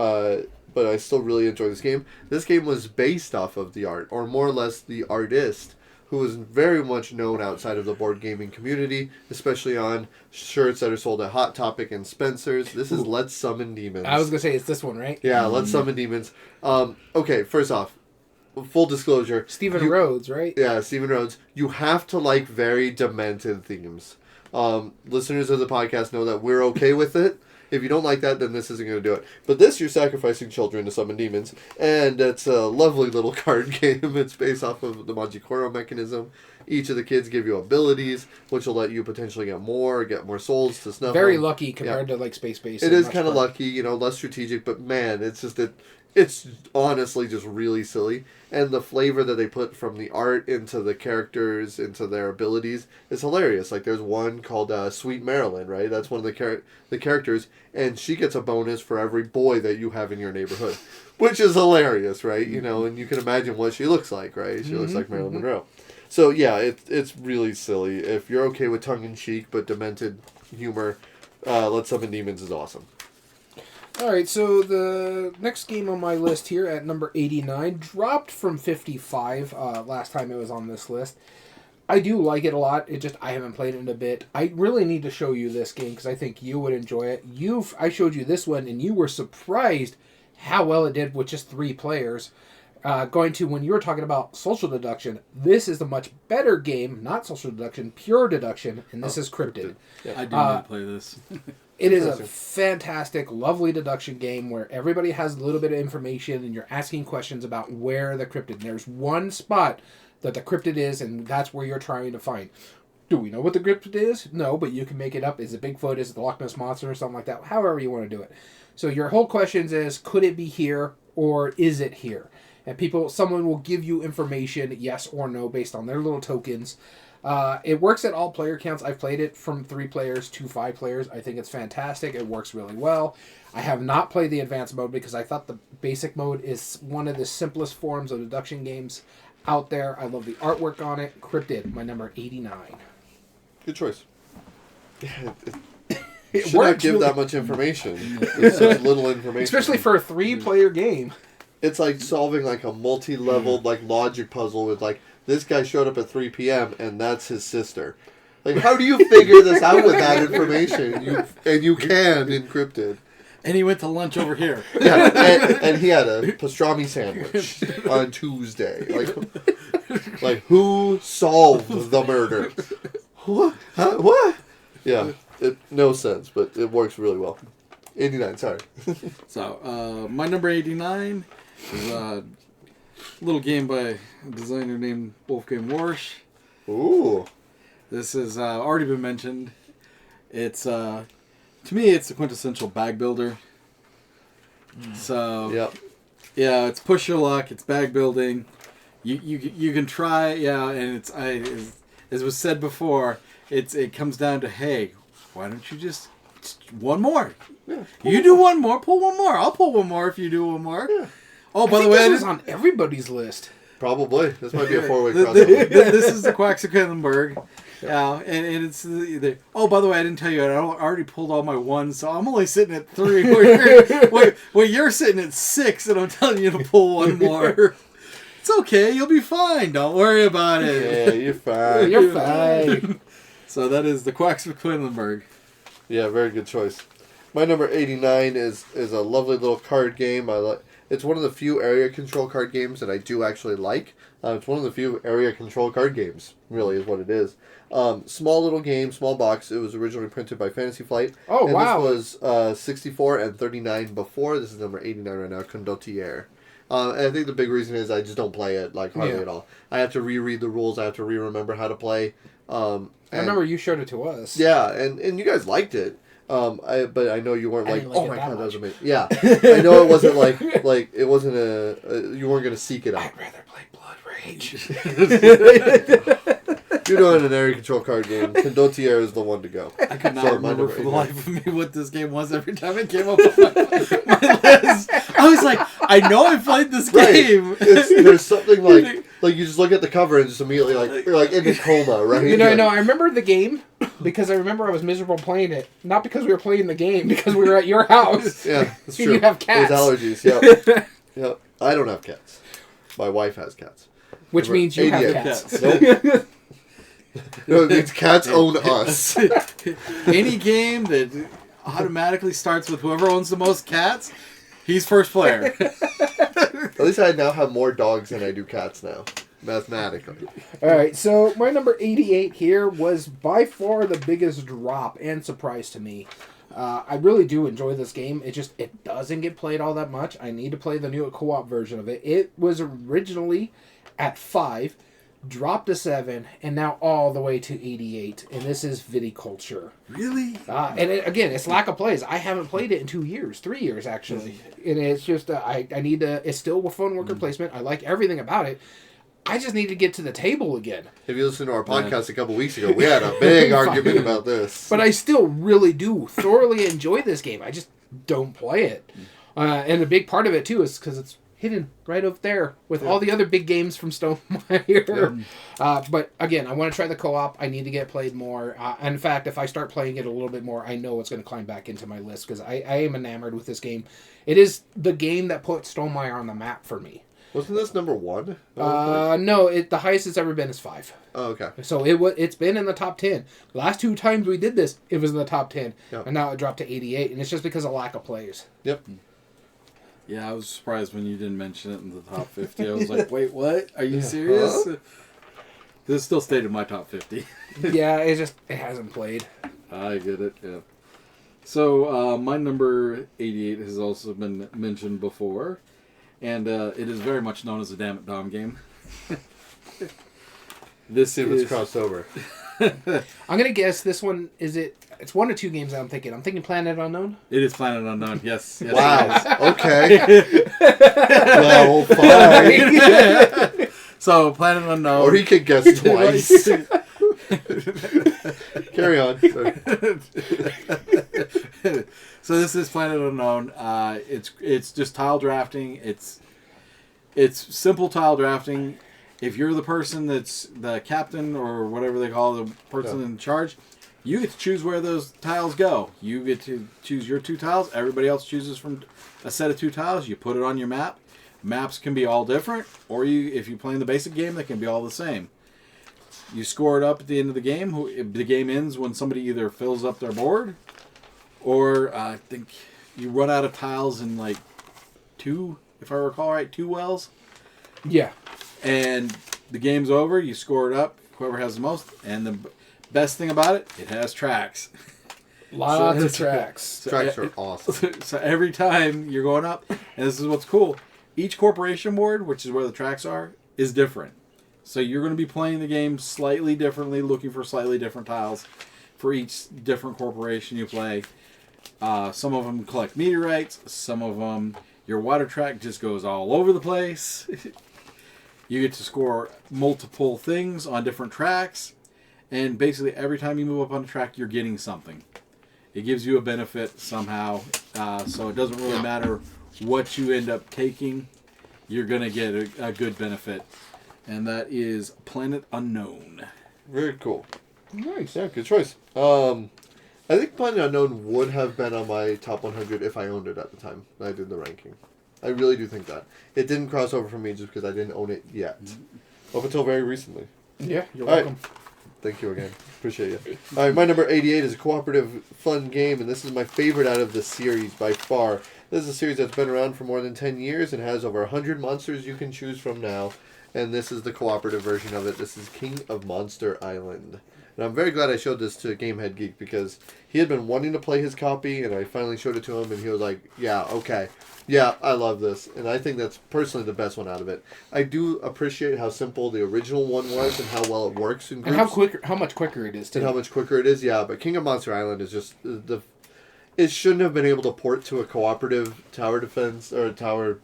Speaker 1: but I still really enjoy this game. This game was based off of the art, or more or less the artist, who was very much known outside of the board gaming community, especially on shirts that are sold at Hot Topic and Spencer's. This is Let's Summon Demons.
Speaker 2: I was going to say, it's this one, right?
Speaker 1: Yeah, Let's Summon Demons. Okay, first off, full disclosure.
Speaker 2: Stephen Rhodes, right?
Speaker 1: Yeah, Stephen Rhodes. You have to like very demented themes. Listeners of the podcast know that we're okay with it. If you don't like that, then this isn't going to do it. But this, you're sacrificing children to summon demons, and it's a lovely little card game. It's based off of the Manjikoro mechanism. Each of the kids give you abilities, which will let you potentially get more souls to snuff.
Speaker 2: Very lucky compared to like Space Base.
Speaker 1: It is kind of lucky, less strategic, but man, it's just it's honestly just really silly. And the flavor that they put from the art into the characters, into their abilities, is hilarious. Like, there's one called Sweet Marilyn, right? That's one of the characters, and she gets a bonus for every boy that you have in your neighborhood, which is hilarious, right? And you can imagine what she looks like, right? She looks like Marilyn Monroe. So, yeah, it's really silly. If you're okay with tongue-in-cheek but demented humor, Let's Summon Demons is awesome.
Speaker 2: Alright, so the next game on my list here at number 89 dropped from 55 last time it was on this list. I do like it a lot. I haven't played it in a bit. I really need to show you this game because I think you would enjoy it. I showed you this one and you were surprised how well it did with just 3 players. Going to when you were talking about social deduction, this is a much better game, not social deduction, pure deduction, and this is Cryptid.
Speaker 3: Yeah. I do need to play this.
Speaker 2: It is a fantastic, lovely deduction game where everybody has a little bit of information and you're asking questions about where the cryptid. There's one spot that the cryptid is, and that's where you're trying to find. Do we know what the cryptid is? No, but you can make it up. Is it Bigfoot? Is it the Loch Ness Monster or something like that? However you want to do it. So your whole question is, could it be here or is it here? And someone will give you information, yes or no, based on their little tokens. It works at all player counts. I've played it from 3 players to 5 players. I think it's fantastic. It works really well. I have not played the advanced mode because I thought the basic mode is one of the simplest forms of deduction games out there. I love the artwork on it. Cryptid, my number 89.
Speaker 1: Good choice.
Speaker 2: It
Speaker 1: should not give that much information. It's such little information.
Speaker 2: Especially for a 3-player game.
Speaker 1: It's like solving like a multi-leveled like logic puzzle with like, this guy showed up at 3 p.m. and that's his sister. Like, how do you figure this out with that information? You can encrypted.
Speaker 3: And he went to lunch over here.
Speaker 1: Yeah, and he had a pastrami sandwich on Tuesday. Like who solved the murder? What? Huh? What? Yeah, no sense, but it works really well. 89, sorry.
Speaker 3: So, my number 89 is a little game by a designer named Wolfgang Warsch.
Speaker 1: Ooh.
Speaker 3: This has already been mentioned. It's, to me, it's the quintessential bag builder. So,
Speaker 1: yep.
Speaker 3: Yeah, it's push your luck, it's bag building. You can try, and as was said before, it comes down to, hey, why don't you just one more? Yeah, you do one more, pull one more. I'll pull one more if you do one more. Yeah. Oh, by the way,
Speaker 2: this was on everybody's list.
Speaker 1: Probably. This might be a 4-way crossover.
Speaker 3: This is the Quaxaquedlinburg. Yeah, and it's the. Oh, by the way, I didn't tell you. I already pulled all my ones, so I'm only sitting at 3. Where you're sitting at 6, and I'm telling you to pull one more. It's okay. You'll be fine. Don't worry about it.
Speaker 1: Yeah, you're fine.
Speaker 2: You're fine.
Speaker 3: So that is the Quaxaquedlinburg.
Speaker 1: Yeah, very good choice. My number 89 is a lovely little card game. It's one of the few area control card games that I do actually like. It's one of the few area control card games, really, is what it is. Small little game, small box. It was originally printed by Fantasy Flight.
Speaker 2: Oh,
Speaker 1: and
Speaker 2: wow.
Speaker 1: This was 64 and 39 before. This is number 89 right now, Condottiere. And I think the big reason is I just don't play it hardly at all. I have to reread the rules. I have to re-remember how to play.
Speaker 2: I remember you showed it to us.
Speaker 1: Yeah, and you guys liked it. But I know you weren't like,
Speaker 2: like
Speaker 1: oh
Speaker 2: it
Speaker 1: my
Speaker 2: that
Speaker 1: god, that was
Speaker 2: much.
Speaker 1: amazing. Yeah, I know it wasn't like it wasn't you weren't gonna seek it out.
Speaker 2: I'd rather play Blood Rage.
Speaker 1: You're doing an area control card game. Condottiere is the one to go.
Speaker 3: I could not
Speaker 1: So,
Speaker 3: remember
Speaker 1: my
Speaker 3: for the
Speaker 1: number
Speaker 3: life of me what this game was every time it came up on my list. I was like, I know I played this game.
Speaker 1: There's something like you just look at the cover and just immediately you're like in a coma, right?
Speaker 2: You know, no, I remember the game because I remember I was miserable playing it. Not because we were playing the game, because we were at your house.
Speaker 1: Yeah, that's
Speaker 2: And
Speaker 1: true.
Speaker 2: you have cats.
Speaker 1: There's allergies. Yep. Yep. I don't have cats. My wife has cats.
Speaker 2: Which means you have
Speaker 1: 88
Speaker 2: cats.
Speaker 1: Nope. No, it means cats own us.
Speaker 3: Any game that automatically starts with whoever owns the most cats, he's first player.
Speaker 1: At least I now have more dogs than I do cats now. Mathematically.
Speaker 2: All right, so my number 88 here was by far the biggest drop and surprise to me. I really do enjoy this game. It doesn't get played all that much. I need to play the new co-op version of it. It was originally at 5, dropped to 7, and now all the way to 88. And this is Viticulture.
Speaker 3: Really?
Speaker 2: Again, it's lack of plays. I haven't played it in 2 years, 3 years actually. And it's just I need to. It's still a phone worker placement. I like everything about it. I just need to get to the table again.
Speaker 1: If you listen to our podcast a couple weeks ago, we had a big argument about this.
Speaker 2: But I still really do thoroughly enjoy this game. I just don't play it. And a big part of it, too, is because it's hidden right up there with all the other big games from Stonemaier. But, again, I want to try the co-op. I need to get played more. In fact, if I start playing it a little bit more, I know it's going to climb back into my list because I am enamored with this game. It is the game that put Stonemaier on the map for me.
Speaker 1: Wasn't this number 1?
Speaker 2: No, the highest it's ever been is 5.
Speaker 1: Oh, okay.
Speaker 2: So it's been in the top 10. The last 2 times we did this, it was in the top 10. Yep. And now it dropped to 88, and it's just because of lack of players.
Speaker 1: Yep.
Speaker 3: Yeah, I was surprised when you didn't mention it in the top 50. I was like, wait, what? Are you serious?
Speaker 1: Huh?
Speaker 3: This still stayed in my top 50.
Speaker 2: Yeah, it hasn't played.
Speaker 3: I get it, yeah. So, my number 88 has also been mentioned before. And it is very much known as a Dammit Dom game.
Speaker 1: This is crossed over.
Speaker 2: I'm gonna guess this one it's 1 or 2 games that I'm thinking. I'm thinking Planet Unknown.
Speaker 3: It is Planet Unknown, yes.
Speaker 1: Wow. Okay. Well, fine.
Speaker 3: So, Planet Unknown.
Speaker 1: Or he could guess twice. Carry on.
Speaker 3: So this is Planet Unknown. It's just tile drafting. It's simple tile drafting. If you're the person that's the captain or whatever they call the person in charge, you get to choose where those tiles go. You get to choose your 2 tiles. Everybody else chooses from a set of 2 tiles. You put it on your map. Maps can be all different, or if you're playing the basic game, they can be all the same. You score it up at the end of the game. The game ends when somebody either fills up their board, or I think you run out of tiles in like 2, if I recall right, 2 wells.
Speaker 2: Yeah.
Speaker 3: And the game's over. You score it up. Whoever has the most. And the best thing about it, it has tracks.
Speaker 2: Lots of tracks.
Speaker 1: Tracks are awesome.
Speaker 3: So every time you're going up, and this is what's cool, each corporation board, which is where the tracks are, is different. So you're going to be playing the game slightly differently, looking for slightly different tiles for each different corporation you play. Some of them collect meteorites. Some of them, your water track just goes all over the place. You get to score multiple things on different tracks. And basically every time you move up on the track, you're getting something. It gives you a benefit somehow. So it doesn't really matter what you end up taking. You're going to get a good benefit. And that is Planet Unknown.
Speaker 1: Very cool. Nice, yeah, good choice. I think Planet Unknown would have been on my top 100 if I owned it at the time I did the ranking. I really do think that. It didn't cross over for me just because I didn't own it yet. Up until very recently.
Speaker 2: Yeah, you're
Speaker 1: All
Speaker 2: welcome.
Speaker 1: right. Thank you again. Appreciate you. All right, my number 88 is a cooperative fun game, and this is my favorite out of the series by far. This is a series that's been around for more than 10 years and has over 100 monsters you can choose from now. And this is the cooperative version of it. This is King of Monster Island. And I'm very glad I showed this to Gamehead Geek because he had been wanting to play his copy, and I finally showed it to him, and he was like, yeah, okay. Yeah, I love this. And I think that's personally the best one out of it. I do appreciate how simple the original one was and how well it works in groups.
Speaker 2: And how much quicker it is, too.
Speaker 1: And how much quicker it is, yeah. But King of Monster Island is just it shouldn't have been able to port to a cooperative tower defense, or a tower...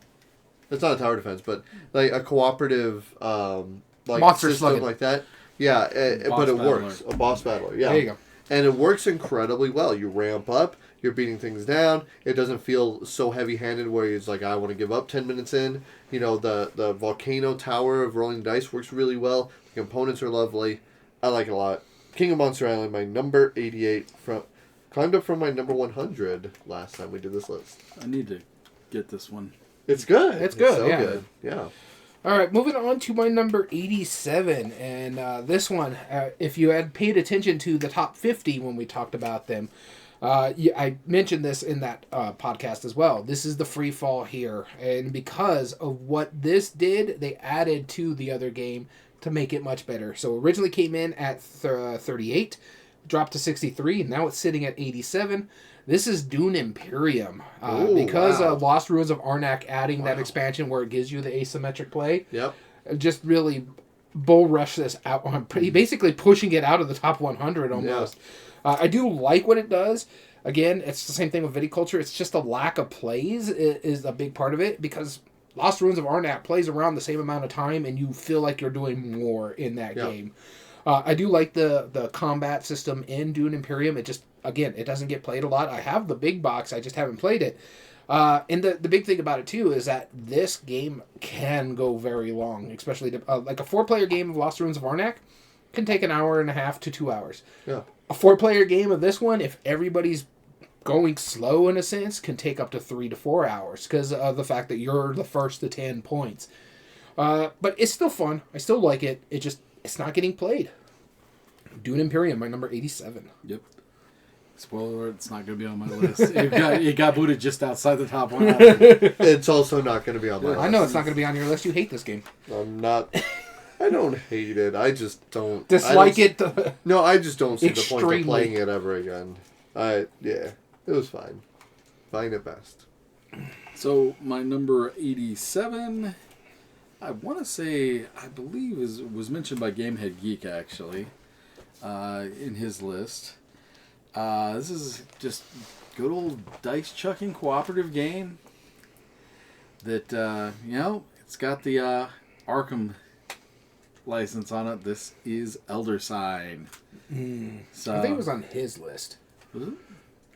Speaker 1: It's not a tower defense, but like a cooperative
Speaker 2: Monster
Speaker 1: system
Speaker 2: slugging.
Speaker 1: like that. Yeah, but it works. A boss battler, yeah.
Speaker 2: There you go.
Speaker 1: And it works incredibly well. You ramp up, you're beating things down. It doesn't feel so heavy-handed where it's like, I want to give up 10 minutes in. You know, the volcano tower of rolling dice works really well. The components are lovely. I like it a lot. King of Monster Island, my number 88, climbed up from my number 100 last time we did this list.
Speaker 3: I need to get this one.
Speaker 1: It's good.
Speaker 2: It's good,
Speaker 1: so
Speaker 2: yeah.
Speaker 1: good. Yeah.
Speaker 2: All right, moving on to my number 87. And this one, if you had paid attention to the top 50 when we talked about them, I mentioned this in that podcast as well. This is the free fall here. And because of what this did, they added to the other game to make it much better. So originally came in at 38, dropped to 63, and now it's sitting at 87. This is Dune Imperium. Because Lost Ruins of Arnak adding that expansion where it gives you the asymmetric play.
Speaker 1: Yep.
Speaker 2: Just really bull rush this out on basically pushing it out of the top 100 almost. Yeah. I do like what it does. Again, it's the same thing with Viticulture. It's just a lack of plays is a big part of it because Lost Ruins of Arnak plays around the same amount of time and you feel like you're doing more in that game. I do like the combat system in Dune Imperium. It just, again, it doesn't get played a lot. I have the big box. I just haven't played it. And the big thing about it, too, is that this game can go very long, especially like a 4-player game of Lost Ruins of Arnak can take an hour and a half to 2 hours.
Speaker 1: Yeah.
Speaker 2: A 4-player game of this one, if everybody's going slow in a sense, can take up to 3 to 4 hours because of the fact that you're the first to 10 points. But it's still fun. I still like it. It's not getting played. Dune Imperium, my number 87.
Speaker 3: Yep. Spoiler alert, it's not going to be on my list. It got booted just outside the top 100.
Speaker 1: It's also not going to be on my list.
Speaker 2: I know it's not going to be on your list. You hate this game.
Speaker 1: I'm not... I don't hate it. I just don't...
Speaker 2: Dislike it?
Speaker 1: No, I just don't see the point
Speaker 2: Extremely.
Speaker 1: of playing it ever again. Yeah, it was fine. Fine at best.
Speaker 3: So, my number 87... I want to say, I believe was mentioned by Gamehead Geek, actually, in his list. This is just good old dice-chucking cooperative game that, it's got the Arkham license on it. This is Elder Sign. So,
Speaker 2: I think it was on his list.
Speaker 3: Was it?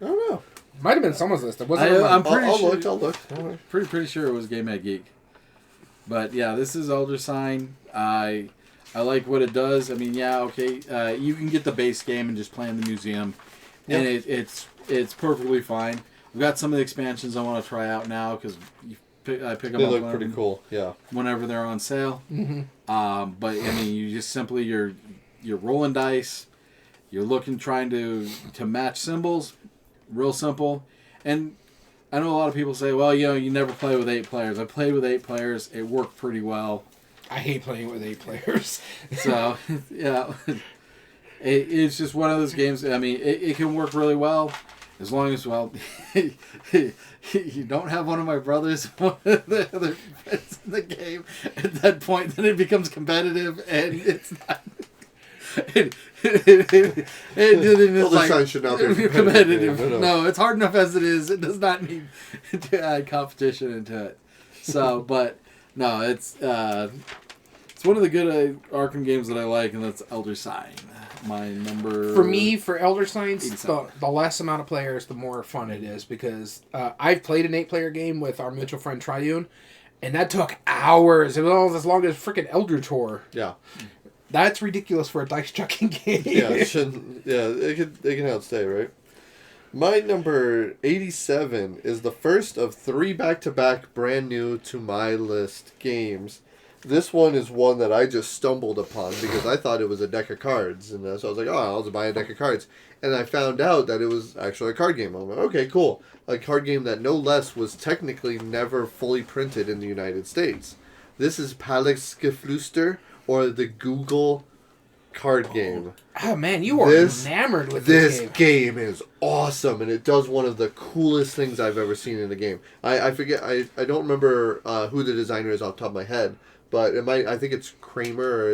Speaker 1: I don't know.
Speaker 2: Might have been someone's list. It wasn't
Speaker 3: I'm pretty
Speaker 1: I'll
Speaker 3: sure.
Speaker 1: look. I'll look.
Speaker 3: Pretty sure it was Gamehead Geek. But yeah, this is Elder Sign. I like what it does. I mean, yeah, okay. You can get the base game and just play in the museum, and it's perfectly fine. I've got some of the expansions I want to try out now because I pick them
Speaker 1: They
Speaker 3: up.
Speaker 1: look pretty cool. Yeah.
Speaker 3: Whenever they're on sale.
Speaker 2: Mm-hmm.
Speaker 3: But I mean, you just simply you're rolling dice. You're trying to match symbols. Real simple, and I know a lot of people say, well, you never play with 8 players. I played with 8 players. It worked pretty well.
Speaker 2: I hate playing with 8 players.
Speaker 3: So, yeah. It's just one of those games. I mean, it can work really well as long as, you don't have one of my brothers, one of the other friends in the game. At that point, then it becomes competitive, and it's not...
Speaker 1: Elder Sign should not be
Speaker 3: competitive. No, it's hard enough as it is. It does not need to add competition into it. So, but no, it's one of the good Arkham games that I like, and that's Elder Sign. My number
Speaker 2: for me, for Elder Signs,
Speaker 3: 87.
Speaker 2: the less amount of players, the more fun it is because I've played an 8-player game with our mutual friend Triune, and that took hours. It was almost as long as freaking Elder Tour.
Speaker 1: Yeah.
Speaker 2: That's ridiculous for a dice chucking game.
Speaker 1: It can outstay, right? My number 87 is the first of 3 back-to-back brand new to my list games This one is one that I just stumbled upon because I thought it was a deck of cards. And so I was like, oh, I'll just buy a deck of cards. And I found out that it was actually a card game. I'm like, okay, cool. A card game that no less was technically never fully printed in the United States. This is Palexgeflüster, or the Google card game.
Speaker 2: Oh man, you are enamored with this game.
Speaker 1: This game is awesome, and it does one of the coolest things I've ever seen in a game. I forget, I don't remember who the designer is off the top of my head, but I think it's Kramer, or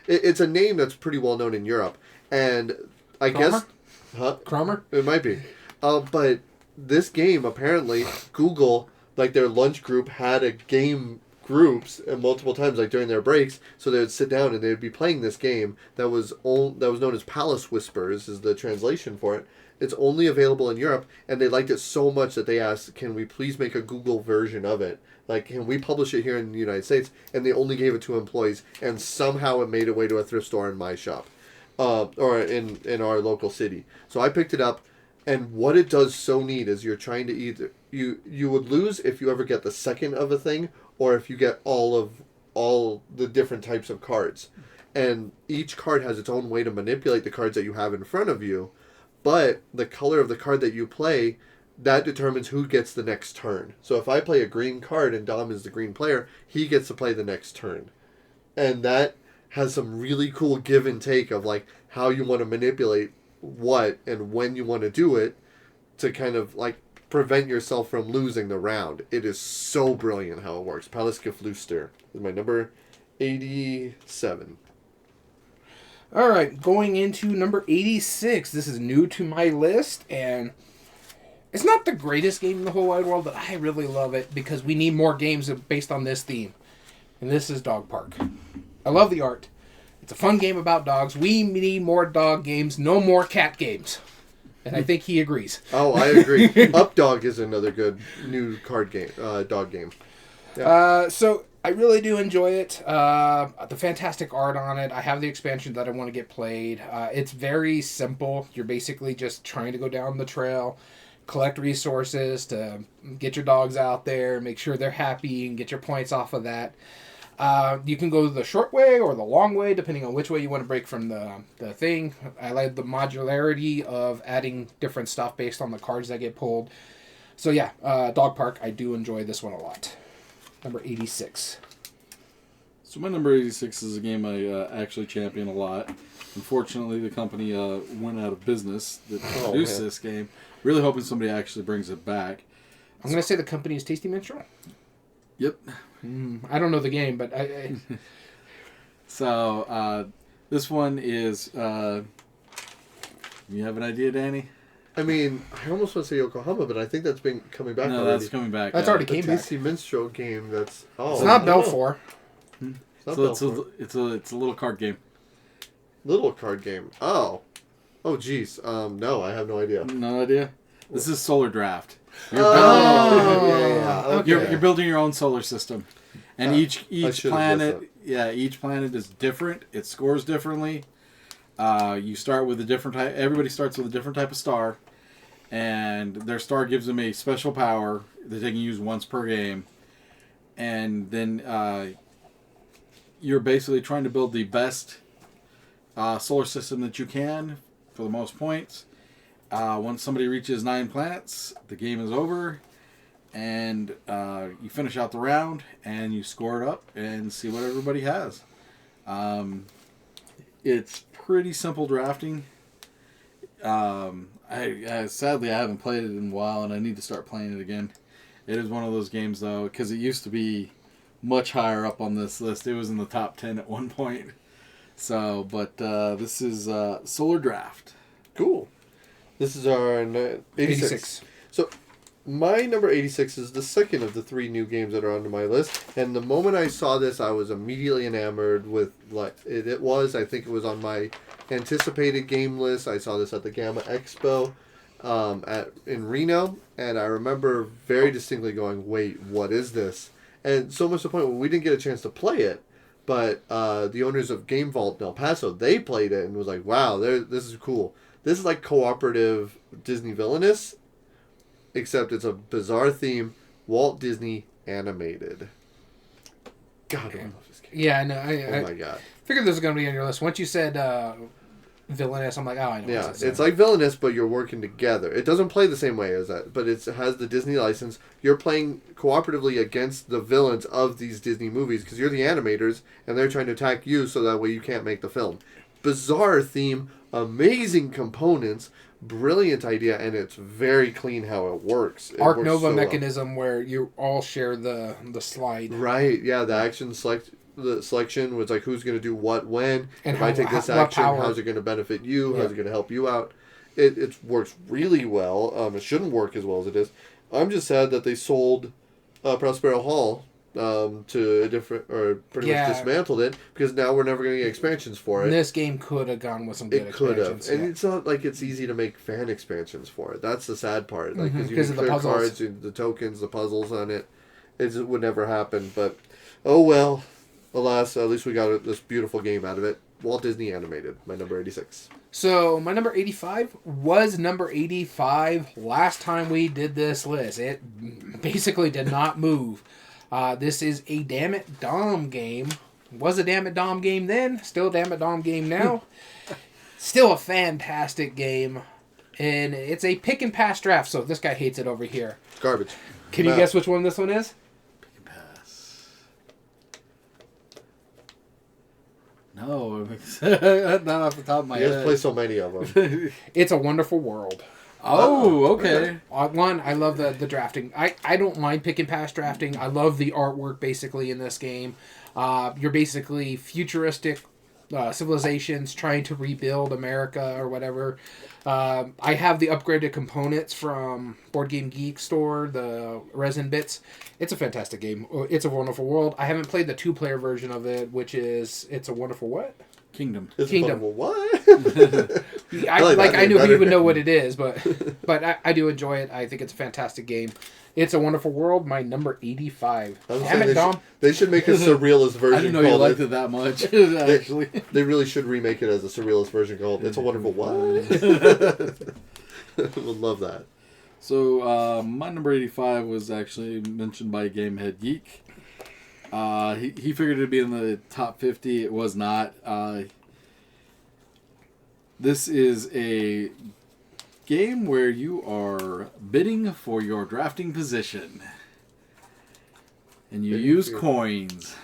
Speaker 1: it's a name that's pretty well known in Europe, and I guess,
Speaker 2: Kramer?
Speaker 1: It might be, but this game apparently Google, like their lunch group, had a game groups and multiple times, like during their breaks, so they would sit down and they would be playing this game that was known as Palace Whispers is the translation for it. It's only available in Europe, and they liked it so much that they asked, can we please make a Google version of it? Like, can we publish it here in the United States? And they only gave it to employees, and somehow it made its way to a thrift store in my shop, or in our local city. So I picked it up, and what it does so neat is you're trying to either you would lose if you ever get the second of a thing, or if you get all the different types of cards. And each card has its own way to manipulate the cards that you have in front of you, but the color of the card that you play, that determines who gets the next turn. So if I play a green card and Dom is the green player, he gets to play the next turn. And that has some really cool give and take of like how you want to manipulate what and when you want to do it to kind of like prevent yourself from losing the round. It is so brilliant how it works. Palexgeflüster is my number 87.
Speaker 2: All right, going into number 86. This is new to my list, and it's not the greatest game in the whole wide world, but I really love it because we need more games based on this theme. And this is Dog Park. I love the art. It's a fun game about dogs. We need more dog games, no more cat games. And I think he agrees.
Speaker 1: Oh, I agree. Updog is another good new card game, dog game.
Speaker 2: Yeah. So I really do enjoy it. The fantastic art on it. I have the expansion that I want to get played. It's very simple. You're basically just trying to go down the trail, collect resources to get your dogs out there, make sure they're happy, and get your points off of that. You can go the short way or the long way, depending on which way you want to break from the thing. I like the modularity of adding different stuff based on the cards that get pulled. So yeah, Dog Park, I do enjoy this one a lot. Number 86.
Speaker 3: So my number 86 is a game I actually champion a lot. Unfortunately, the company went out of business that produced this game. Really hoping somebody actually brings it back.
Speaker 2: I'm going to say the company is Tasty Minstrel.
Speaker 3: Yep.
Speaker 2: I don't know the game, but I...
Speaker 3: So, this one is... you have an idea, Danny?
Speaker 1: I mean, I almost want to say Yokohama, but I think that's been coming back already.
Speaker 3: No, that's coming back.
Speaker 2: That's already came back.
Speaker 1: Tasty Minstrel game that's...
Speaker 2: It's not Belfort.
Speaker 3: It's a little card game.
Speaker 1: Little card game. Oh. Oh, geez. No, I have no idea.
Speaker 3: No idea? This is Solar Draft.
Speaker 1: Okay.
Speaker 3: You're building your own solar system, and each planet, each planet is different. It scores differently. You start with a different type. Everybody starts with a different type of star, and their star gives them a special power that they can use once per game. And then you're basically trying to build the best solar system that you can for the most points. Once somebody reaches 9 planets, the game is over, and you finish out the round, and you score it up and see what everybody has. It's pretty simple drafting. Sadly, I haven't played it in a while, and I need to start playing it again. It is one of those games, though, because it used to be much higher up on this list. It was in the top 10 at one point. So, but this is Solar Draft.
Speaker 1: Cool. This is our 86. So, my number 86 is the second of the 3 new games that are on my list. And the moment I saw this, I was immediately enamored with like it was. I think it was on my anticipated game list. I saw this at the Gamma Expo in Reno. And I remember very distinctly going, wait, what is this? And so much to the point where we didn't get a chance to play it. But the owners of Game Vault in El Paso, they played it and was like, wow, this is cool. This is like cooperative Disney Villainous, except it's a bizarre theme, Walt Disney animated. God, do I love this game.
Speaker 2: Yeah, I know.
Speaker 1: Oh my god.
Speaker 2: Figured this was going to be on your list. Once you said Villainous, I'm like, oh, I know.
Speaker 1: Yeah, it's like Villainous, but you're working together. It doesn't play the same way as that, but it has the Disney license. You're playing cooperatively against the villains of these Disney movies because you're the animators, and they're trying to attack you so that way you can't make the film. Bizarre theme, amazing components, brilliant idea, and it's very clean how it works. It
Speaker 2: Arc
Speaker 1: works
Speaker 2: Nova
Speaker 1: so well.
Speaker 2: mechanism where you all share the slide.
Speaker 1: Right, yeah, the action the selection was like who's going to do what when.
Speaker 2: And
Speaker 1: if I take this action, how's it going to benefit you?
Speaker 2: Yeah.
Speaker 1: How's it going to help you out? It works really well. It shouldn't work as well as it is. I'm just sad that they sold Prospero Hall to a different, or pretty much dismantled it, because now we're never going to get expansions for it.
Speaker 2: This game could have gone with some good expansions.
Speaker 1: And it's not like it's easy to make fan expansions for it. That's the sad part. Like, because you
Speaker 2: Because
Speaker 1: can
Speaker 2: of the
Speaker 1: clear
Speaker 2: puzzles.
Speaker 1: cards, the tokens, the puzzles on it. It would never happen. But, oh well. Alas, at least we got this beautiful game out of it. Walt Disney Animated, my number 86.
Speaker 2: So, my number 85 was number 85 last time we did this list. It basically did not move. This is a Dammit Dom game. Was a Dammit Dom game then. Still a Dammit Dom game now. Still a fantastic game. And it's a pick and pass draft, so this guy hates it over here.
Speaker 1: Garbage.
Speaker 2: Can you guess which one this one is?
Speaker 3: No, not off the top of my
Speaker 1: You guys
Speaker 3: head.
Speaker 1: play so many of them.
Speaker 2: It's A Wonderful World.
Speaker 3: Oh, okay.
Speaker 2: One, I love the drafting. I don't mind pick and pass drafting. I love the artwork basically in this game. You're basically futuristic civilizations trying to rebuild America or whatever. I have the upgraded components from Board Game Geek store, the resin bits. It's a fantastic game. It's a Wonderful World. I haven't played the 2-player version of it, which is It's a Wonderful what?
Speaker 3: Kingdom.
Speaker 1: It's
Speaker 2: Kingdom.
Speaker 1: What?
Speaker 2: I knew he
Speaker 1: better.
Speaker 2: would know what it is, but I do enjoy it. I think it's a fantastic game. It's a Wonderful World, my number 85. Damn it, Dom.
Speaker 1: They should make a surrealist version.
Speaker 3: I didn't know you liked it that much, actually.
Speaker 1: They really should remake it as a surrealist version called It's a Wonderful What? Would love that.
Speaker 3: So, my number 85 was actually mentioned by Gamehead Geek. He figured it'd be in the top 50. It was not. This is a game where you are bidding for your drafting position. And you use coins.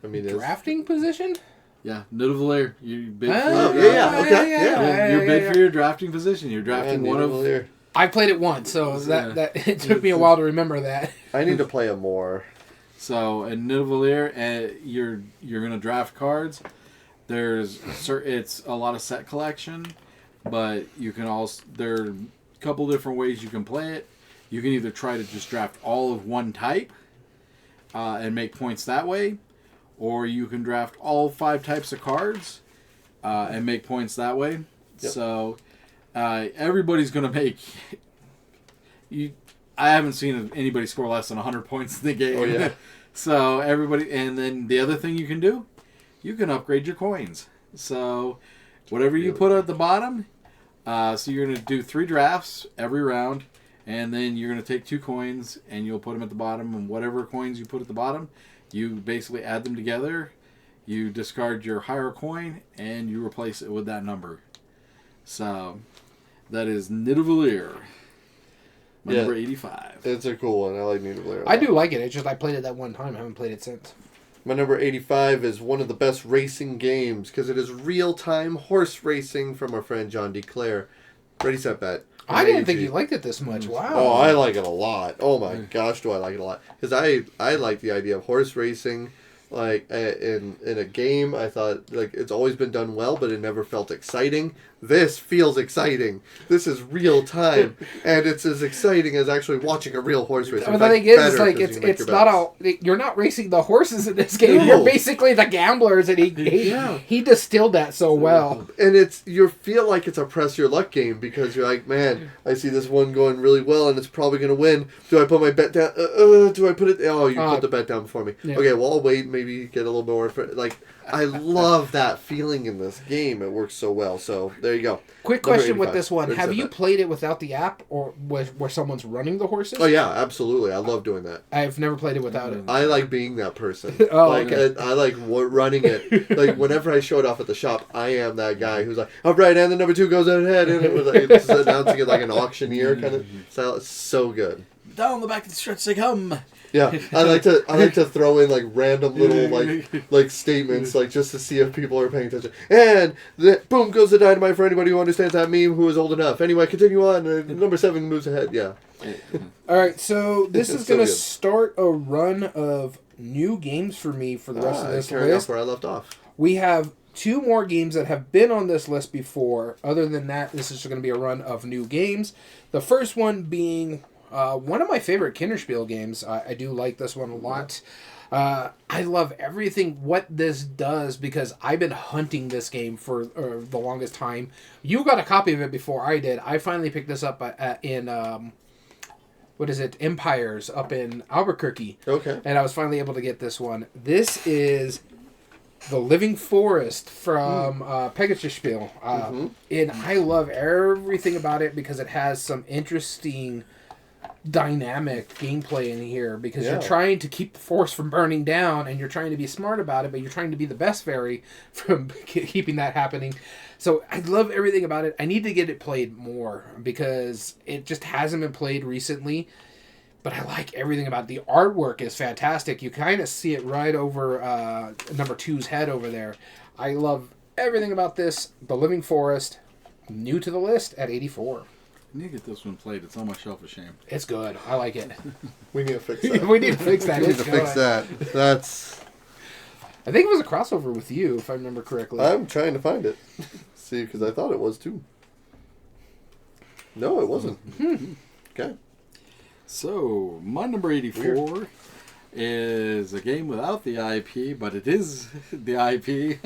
Speaker 1: I mean,
Speaker 2: Drafting position?
Speaker 3: Yeah, Nidavellir. You bid for
Speaker 1: yeah.
Speaker 3: you bid for your drafting position. You're drafting one of...
Speaker 1: Here.
Speaker 2: I played it once, so that it took me a while to remember that.
Speaker 1: I need to play it more.
Speaker 3: So, in Nidavellir, you're going to draft cards. It's a lot of set collection, but you can also... There are a couple different ways you can play it. You can either try to just draft all of one type and make points that way, or you can draft all 5 types of cards and make points that way.
Speaker 1: Yep.
Speaker 3: So, everybody's going to make... I haven't seen anybody score less than 100 points in the game.
Speaker 1: Oh, yeah.
Speaker 3: So, everybody... And then the other thing you can do, you can upgrade your coins. So, whatever you put at the bottom, so you're going to do 3 drafts every round, and then you're going to take 2 coins, and you'll put them at the bottom, and whatever coins you put at the bottom, you basically add them together, you discard your higher coin, and you replace it with that number. So, that is Nidavellir. Number 85.
Speaker 1: It's a cool one. I like Nidavellir.
Speaker 2: I do like it. It's just I played it that one time. I haven't played it since.
Speaker 1: My number 85 is one of the best racing games because it is real-time horse racing from our friend John D. Clare. Ready, set, bet.
Speaker 2: I didn't think you liked it this much. Wow.
Speaker 1: Oh, I like it a lot. Oh my gosh, do I like it a lot? Because I like the idea of horse racing, like in a game. I thought like it's always been done well, but it never felt exciting. This feels exciting. This is real time, and it's as exciting as actually watching a real horse race.
Speaker 2: But the thing is, like it's not you're not racing the horses in this game.
Speaker 1: No.
Speaker 2: You're basically the gamblers, and he distilled that so well.
Speaker 1: And you feel like it's a press your luck game because you're like, man, I see this one going really well, and it's probably going to win. Do I put my bet down? Do I put it? Oh, you put the bet down for me.
Speaker 2: Yeah.
Speaker 1: Okay, well I'll wait. Maybe maybe get a little more. Like, I love that feeling in this game. It works so well. So there you go.
Speaker 2: Quick
Speaker 1: Number
Speaker 2: question with
Speaker 1: 85.
Speaker 2: this one:
Speaker 1: Already
Speaker 2: have
Speaker 1: said
Speaker 2: you
Speaker 1: that.
Speaker 2: played it without the app, or where someone's running the horses?
Speaker 1: Oh yeah, absolutely. I love doing that.
Speaker 2: I've never played it without it.
Speaker 1: I like being that person.
Speaker 2: Oh,
Speaker 1: like,
Speaker 2: okay.
Speaker 1: I like running it. Like, whenever I show it off at the shop, I am that guy who's like, all right, and the number 2 goes ahead, and it was like, it's announcing it like an auctioneer kind of style. It's so good.
Speaker 3: Down the back of the stretch they come.
Speaker 1: Yeah, I like to throw in like random little like statements like just to see if people are paying attention. And boom goes the dynamite for anybody who understands that meme who is old enough. Anyway, continue on. Number 7 moves ahead. Yeah.
Speaker 2: All right, so this is
Speaker 1: So
Speaker 2: going to
Speaker 1: good.
Speaker 2: start a run of new games for me for the rest of this
Speaker 1: carrying
Speaker 2: list.
Speaker 1: off where I left off.
Speaker 2: We have 2 more games that have been on this list before. Other than that, this is going to be a run of new games. The first one being one of my favorite Kinderspiel games. I do like this one a lot. I love everything what this does because I've been hunting this game for the longest time. You got a copy of it before I did. I finally picked this up in what is it? Empires up in Albuquerque.
Speaker 1: Okay.
Speaker 2: And I was finally able to get this one. This is The Living Forest from Pegasus Spiel. And I love everything about it because it has some interesting dynamic gameplay in here because you're trying to keep the forest from burning down and you're trying to be smart about it, but you're trying to be the best fairy from keeping that happening. So I love everything about it. I need to get it played more because it just hasn't been played recently. But I like everything about it. The artwork is fantastic. You kind of see it right over number 2's head over there. I love everything about this. The Living Forest, new to the list at 84.
Speaker 3: I need to get this one played. It's on my shelf of shame.
Speaker 2: It's good. I like it.
Speaker 1: We need to fix that.
Speaker 2: We need to fix that.
Speaker 1: We need
Speaker 2: It's
Speaker 1: to fix
Speaker 2: good.
Speaker 1: that. That's.
Speaker 2: I think it was a crossover with you, if I remember correctly.
Speaker 1: I'm trying to find it. See, because I thought it was too. No, it wasn't. Okay.
Speaker 3: So, my number 84 is a game without the IP, but it is the IP.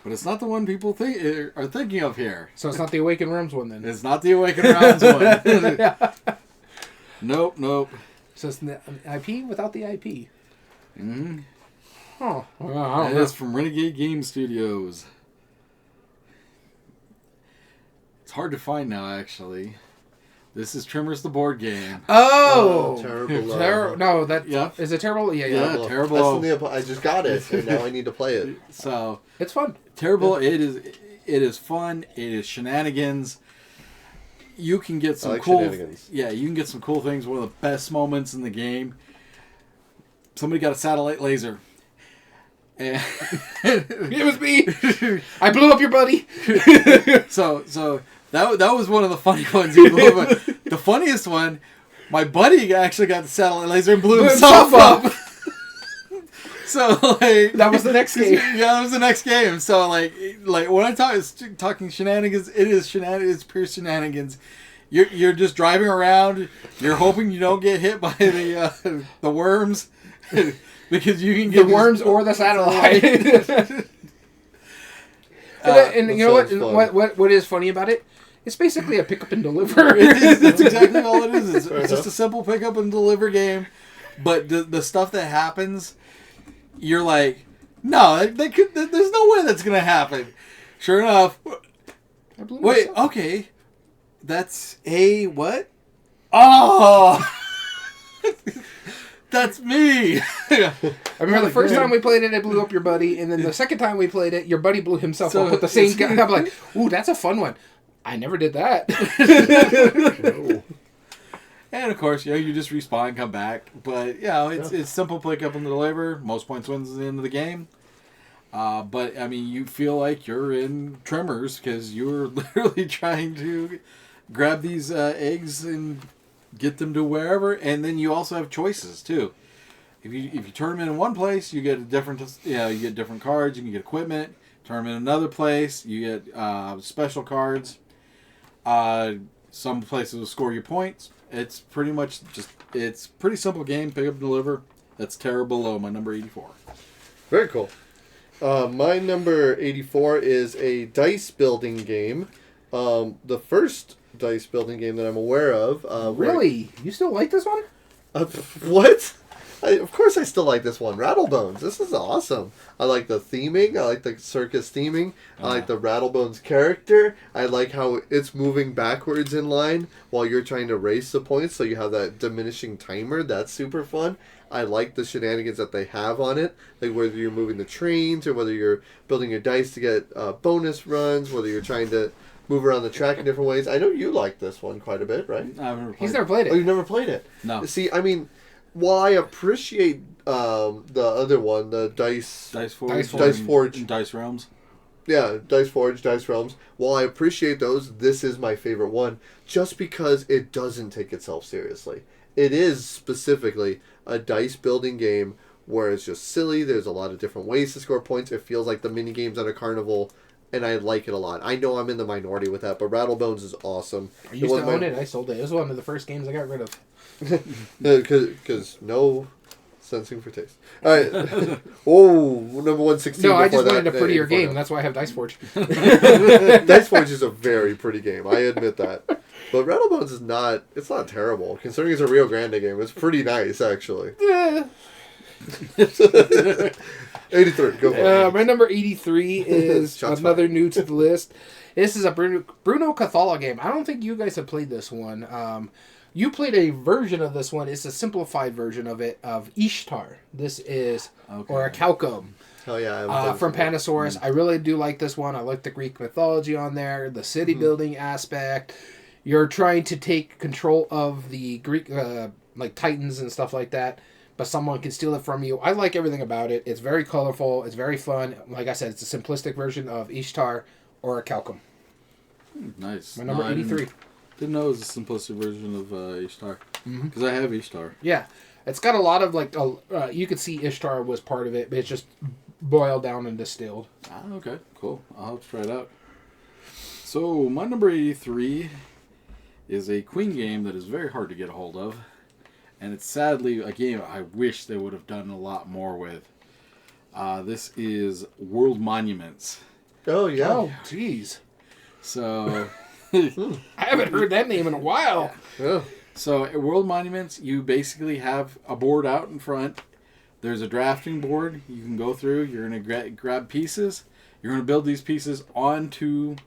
Speaker 3: But it's not the one people are thinking of here.
Speaker 2: So it's not the Awakened Realms one then?
Speaker 3: It's not the Awakened Realms one. Nope.
Speaker 2: So it's the IP without the IP.
Speaker 3: Mm-hmm.
Speaker 2: Oh, well, I don't
Speaker 3: It
Speaker 2: know.
Speaker 3: is from Renegade Game Studios. It's hard to find now, actually. This is Tremors the board game.
Speaker 2: Oh!
Speaker 1: Terrible.
Speaker 2: No, that...
Speaker 3: Yeah.
Speaker 2: Is it terrible? Yeah.
Speaker 3: Yeah. Terrible.
Speaker 1: That's from I just got it, and now I need to play it.
Speaker 3: So,
Speaker 2: It's fun.
Speaker 3: Terrible. It is fun. It is shenanigans. You can get some
Speaker 1: like
Speaker 3: cool.
Speaker 1: shenanigans.
Speaker 3: Yeah, you can get some cool things. One of the best moments in the game. Somebody got a satellite laser. And
Speaker 2: It was me. I blew up your buddy.
Speaker 3: so that was one of the funny ones. He blew up. The funniest one, my buddy actually got the satellite laser and blew himself up. So like
Speaker 2: That was the next game.
Speaker 3: Yeah, that was the next game. So like when I talking shenanigans, it is shenanigans. It's pure shenanigans. You're just driving around. You're hoping you don't get hit by the worms because you can get
Speaker 2: The worms or the satellite. And you know what is funny about it? It's basically a pick up and deliver.
Speaker 3: That's exactly all it is. It's just a simple pick up and deliver game. But the stuff that happens, you're like, no, there's no way that's gonna happen. Sure enough. Wait, okay. That's a what? Oh, that's me.
Speaker 2: I remember the first time we played it, it blew up your buddy, and then the second time we played it, your buddy blew himself up with the same guy. I'm like, ooh, that's a fun one. I never did that.
Speaker 1: No.
Speaker 3: And of course, you just respawn and come back. But it's simple pick up and deliver. Most points wins at the end of the game. But I mean, you feel like you're in Tremors because you're literally trying to grab these eggs and get them to wherever. And then you also have choices too. If you turn them in one place, you get a different you get different cards. You can get equipment. Turn them in another place, you get special cards. Some places will score you points. It's pretty much it's pretty simple game. Pick up and deliver. That's Terrible Low, my number 84.
Speaker 1: Very cool. My number 84 is a dice building game. The first dice building game that I'm aware of.
Speaker 2: Really? You still like this one?
Speaker 1: What? Of course, I still like this one. Rattlebones. This is awesome. I like the theming. I like the circus theming. I like the Rattlebones character. I like how it's moving backwards in line while you're trying to race the points, so you have that diminishing timer. That's super fun. I like the shenanigans that they have on it, like whether you're moving the trains or whether you're building your dice to get bonus runs, whether you're trying to move around the track in different ways. I know you like this one quite a bit, right?
Speaker 2: He's never played it.
Speaker 1: Oh, you've never played it?
Speaker 3: No.
Speaker 1: See, I mean, while I appreciate the other one, the Dice Forge.
Speaker 3: Dice Realms.
Speaker 1: Yeah, Dice Forge, Dice Realms. While I appreciate those, this is my favorite one just because it doesn't take itself seriously. It is specifically a dice building game where it's just silly. There's a lot of different ways to score points. It feels like the mini games at a carnival, and I like it a lot. I know I'm in the minority with that, but Rattlebones is awesome.
Speaker 2: I used to own it. I sold it. It was one of the first games I got rid of.
Speaker 1: Because no sensing for taste. All right. Oh, number 116.
Speaker 2: No, I just wanted a prettier game. And that's why I have Dice Forge.
Speaker 1: Dice Forge is a very pretty game. I admit that. But Rattlebones is not. It's not terrible considering it's a Rio Grande game. It's pretty nice actually.
Speaker 2: Yeah.
Speaker 1: 83. Go for it.
Speaker 2: My number 83 is another new to the list. This is a Bruno Cathala game. I don't think you guys have played this one. You played a version of this one. It's a simplified version of it, of Ishtar. This is, or a Calcum.
Speaker 1: Oh, yeah.
Speaker 2: From Panasaurus. I really do like this one. I like the Greek mythology on there, the city building aspect. You're trying to take control of the Greek, like Titans and stuff like that, but someone can steal it from you. I like everything about it. It's very colorful. It's very fun. Like I said, it's a simplistic version of Ishtar or a Calcum.
Speaker 3: Nice.
Speaker 2: My number 83.
Speaker 3: Didn't know it was a simplistic version of Ishtar. Because I have Ishtar.
Speaker 2: Yeah. It's got a lot of, like, you could see Ishtar was part of it, but it's just boiled down and distilled.
Speaker 3: Ah, okay. Cool. I'll have to try it out. So, my number 83 is a Queen game that is very hard to get a hold of. And it's sadly a game I wish they would have done a lot more with. This is World Monuments.
Speaker 1: Oh, yeah.
Speaker 2: Oh, jeez.
Speaker 3: So...
Speaker 2: I haven't heard that name in a while.
Speaker 1: Yeah.
Speaker 3: So at World Monuments, you basically have a board out in front. There's a drafting board you can go through. You're going to grab pieces. You're going to build these pieces onto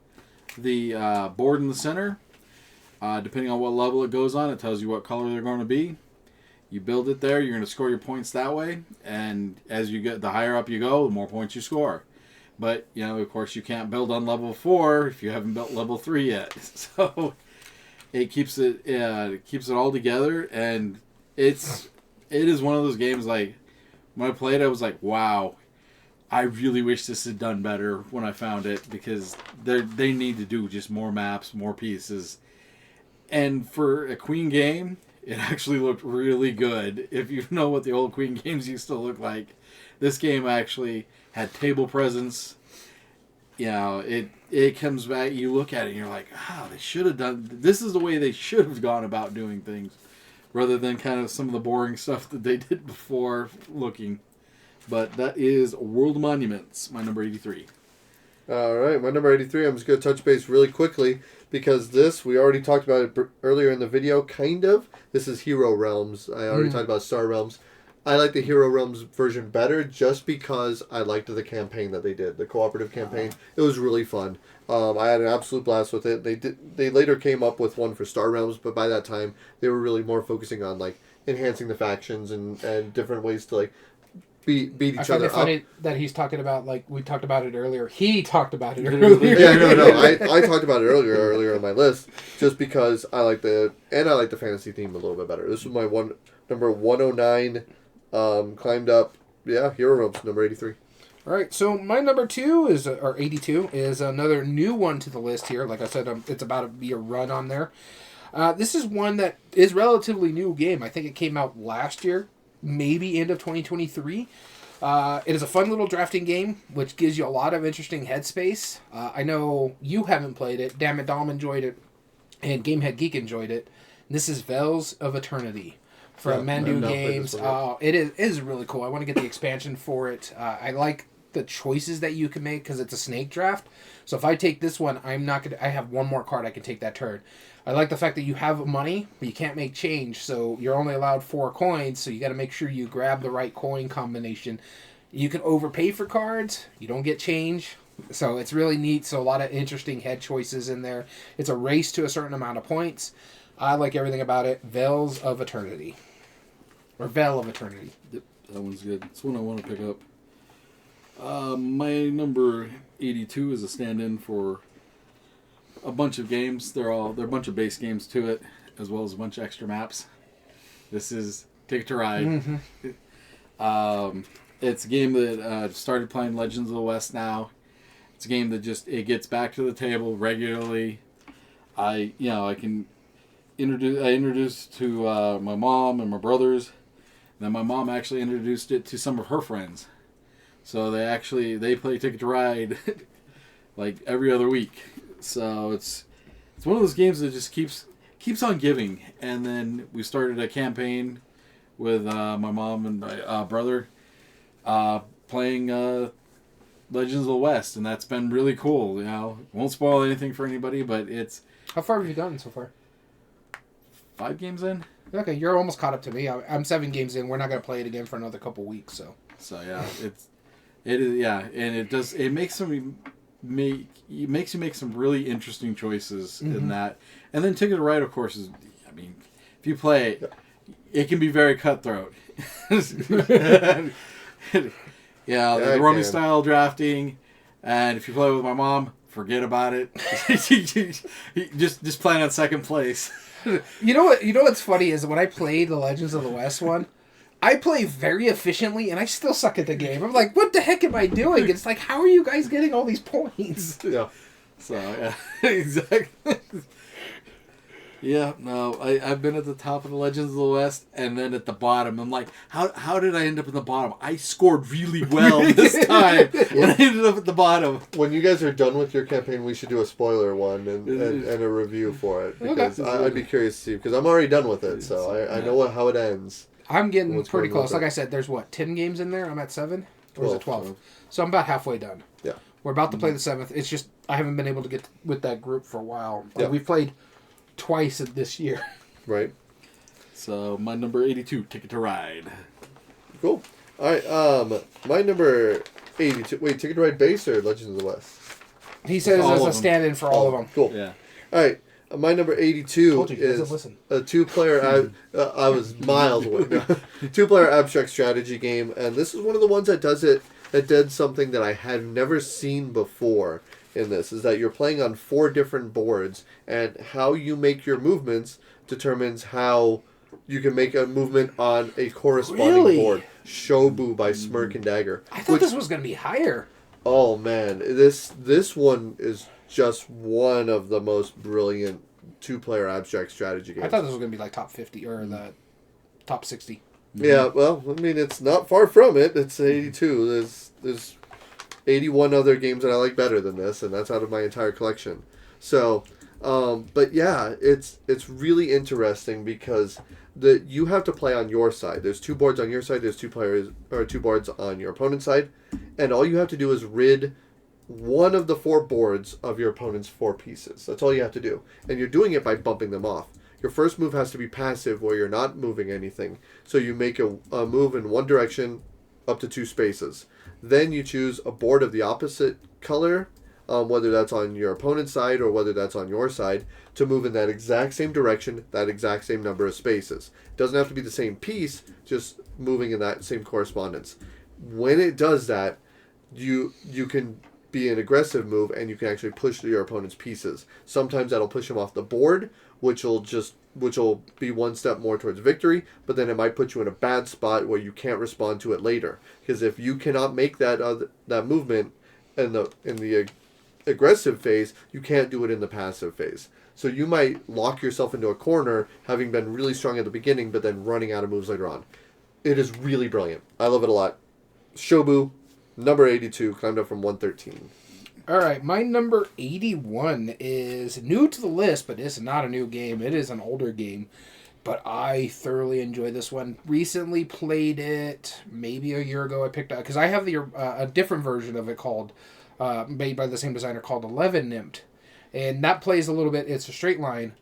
Speaker 3: the board in the center. Depending on what level it goes on, it tells you what color they're going to be. You build it there. You're going to score your points that way. And as you get, the higher up you go, the more points you score. But, you know, of course, you can't build on level 4 if you haven't built level 3 yet. So it keeps it all together, and it is one of those games, like, when I played it, I was like, wow, I really wish this had done better when I found it, because they need to do just more maps, more pieces. And for a Queen game, it actually looked really good. If you know what the old Queen games used to look like, this game actually had table presence. You know, it comes back, you look at it and you're like, they should have done, this is the way they should have gone about doing things, rather than kind of some of the boring stuff that they did before looking. But that is World Monuments, my number 83.
Speaker 1: All right, my number 83, I'm just going to touch base really quickly, because this, we already talked about it earlier in the video, kind of. This is Hero Realms. I already talked about Star Realms. I like the Hero Realms version better just because I liked the campaign that they did, the cooperative campaign. It was really fun. I had an absolute blast with it. They later came up with one for Star Realms, but by that time they were really more focusing on like enhancing the factions and different ways to like beat each other up. I find it
Speaker 2: funny that he's talking about, like, we talked about it earlier. He talked about it earlier.
Speaker 1: Yeah, no. I talked about it earlier on my list just because I like the fantasy theme a little bit better. This was my number 109. Climbed up, Hero Realms, number 83.
Speaker 2: All right, so my number 82 is another new one to the list here. Like I said, it's about to be a run on there. This is one that is relatively new game. I think it came out last year, maybe end of 2023. It is a fun little drafting game, which gives you a lot of interesting headspace. I know you haven't played it. Dammit Dom enjoyed it, and Gamehead Geek enjoyed it. This is Veils of Eternity. From Mandu Games. It is really cool. I want to get the expansion for it. I like the choices that you can make because it's a snake draft. So if I take this one, I'm not gonna. I have one more card I can take that turn. I like the fact that you have money, but you can't make change, so you're only allowed 4 coins. So you got to make sure you grab the right coin combination. You can overpay for cards. You don't get change. So it's really neat. So a lot of interesting head choices in there. It's a race to a certain amount of points. I like everything about it. Veils of Eternity. Or Veil of Eternity.
Speaker 3: Yep, that one's good. It's one I want to pick up. My number 82 is a stand-in for a bunch of games. They're a bunch of base games to it, as well as a bunch of extra maps. This is Ticket to Ride. Mm-hmm. It's a game that started playing Legends of the West now. It's a game that it gets back to the table regularly. I introduced to my mom and my brothers. And then my mom actually introduced it to some of her friends. So they play Ticket to Ride like every other week. So it's one of those games that just keeps on giving. And then we started a campaign with my mom and my brother playing Legends of the West, and that's been really cool. Won't spoil anything for anybody, but it's...
Speaker 2: How far have you gotten so far?
Speaker 3: 5 games in.
Speaker 2: Okay, you're almost caught up to me. I'm 7 games in. We're not going to play it again for another couple weeks, so...
Speaker 3: So yeah, it is, yeah, and it makes you make some really interesting choices in that. And then Ticket to Ride, of course, is, I mean, if you play it can be very cutthroat. The rummy style drafting, and if you play with my mom, forget about it. just playing on second place.
Speaker 2: You know what's funny is when I played the Legends of the West one, I play very efficiently, and I still suck at the game. I'm like, what the heck am I doing? It's like, how are you guys getting all these points?
Speaker 1: Yeah.
Speaker 3: So, yeah, exactly. Yeah, no, I've been at the top of the Legends of the West, and then at the bottom. I'm like, how did I end up in the bottom? I scored really well this time, and I ended up at the bottom.
Speaker 1: When you guys are done with your campaign, we should do a spoiler one and a review for it, because I'd be curious to see, because I'm already done with it, so I know how it ends.
Speaker 2: I'm getting pretty close. Like I said, there's 10 games in there? I'm at 7? Or is it 12? So I'm about halfway done.
Speaker 1: Yeah.
Speaker 2: We're about to play the 7th. It's just, I haven't been able to get with that group for a while.
Speaker 1: Yeah.
Speaker 2: We've played twice this year.
Speaker 1: Right.
Speaker 3: So my number 82, Ticket to Ride.
Speaker 1: Cool. All right. My number 82. Wait, Ticket to Ride base or Legends of the West?
Speaker 2: He says there's a stand-in for all of them.
Speaker 1: Cool.
Speaker 3: Yeah.
Speaker 1: All right. My number 82 is a 2-player. I was miles away. 2-player abstract strategy game, and this is one of the ones that does it. That did something that I had never seen before. In this is that you're playing on 4 different boards, and how you make your movements determines how you can make a movement on a corresponding board. Shobu by Smirk and Dagger.
Speaker 2: I thought this was going to be higher.
Speaker 1: Oh man, this one is just one of the most brilliant 2-player abstract strategy games.
Speaker 2: I thought this was going to be like top 50 or the top 60.
Speaker 1: Yeah, well, I mean, it's not far from it. It's 82. There's 81 other games that I like better than this, and that's out of my entire collection. So, but yeah, it's really interesting because you have to play on your side. There's 2 boards on your side. There's 2 boards on your opponent's side, and all you have to do is rid one of the 4 boards of your opponent's 4 pieces. That's all you have to do, and you're doing it by bumping them off. Your first move has to be passive, where you're not moving anything. So you make a move in one direction, up to 2 spaces. Then you choose a board of the opposite color, whether that's on your opponent's side or whether that's on your side, to move in that exact same direction, that exact same number of spaces. It doesn't have to be the same piece, just moving in that same correspondence. When it does that, you can be an aggressive move, and you can actually push your opponent's pieces. Sometimes that'll push them off the board, which will be one step more towards victory, but then it might put you in a bad spot where you can't respond to it later. Because if you cannot make that movement in the aggressive phase, you can't do it in the passive phase. So you might lock yourself into a corner, having been really strong at the beginning, but then running out of moves later on. It is really brilliant. I love it a lot. Shobu, number 82, climbed up from 113.
Speaker 2: All right, my number 81 is new to the list, but it's not a new game. It is an older game. but I thoroughly enjoy this one. Recently played it maybe a year ago. I picked up because I have a different version of it called made by the same designer called 11 Nymped, and that plays a little bit. It's a straight line.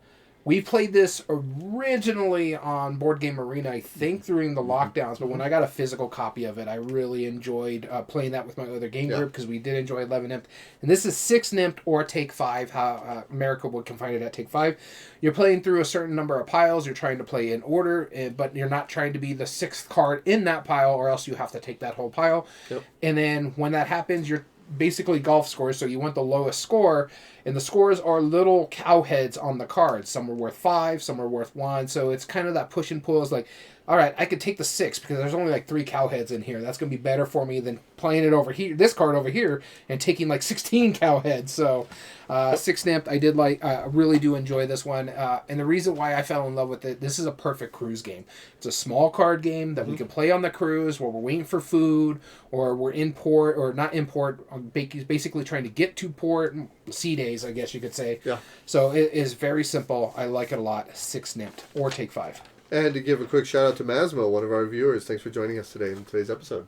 Speaker 2: We played this originally on Board Game Arena, I think, during the lockdowns. But when I got a physical copy of it, I really enjoyed playing that with my other game group because we did enjoy 11 Nymped. And this is 6 Nymped or Take 5, how America would confine it at Take 5. You're playing through a certain number of piles. You're trying to play in order, but you're not trying to be the 6th card in that pile, or else you have to take that whole pile. Yep. And then when that happens, you're basically golf scores, so you want the lowest score, and the scores are little cow heads on the cards. Some are worth 5, some are worth 1, so it's kind of that push and pull. It's like, all right, I could take the 6 because there's only like 3 cow heads in here. That's going to be better for me than playing it over here, this card over here, and taking like 16 cow heads. So 6 Nymped, I did like, really do enjoy this one. And the reason why I fell in love with it, this is a perfect cruise game. It's a small card game that we can play on the cruise where we're waiting for food, or we're in port, or not in port, basically trying to get to port, sea days, I guess you could say. Yeah. So it is very simple. I like it a lot. 6 Nymped or Take 5.
Speaker 1: And to give a quick shout out to Masmo, one of our viewers. Thanks for joining us today in today's episode.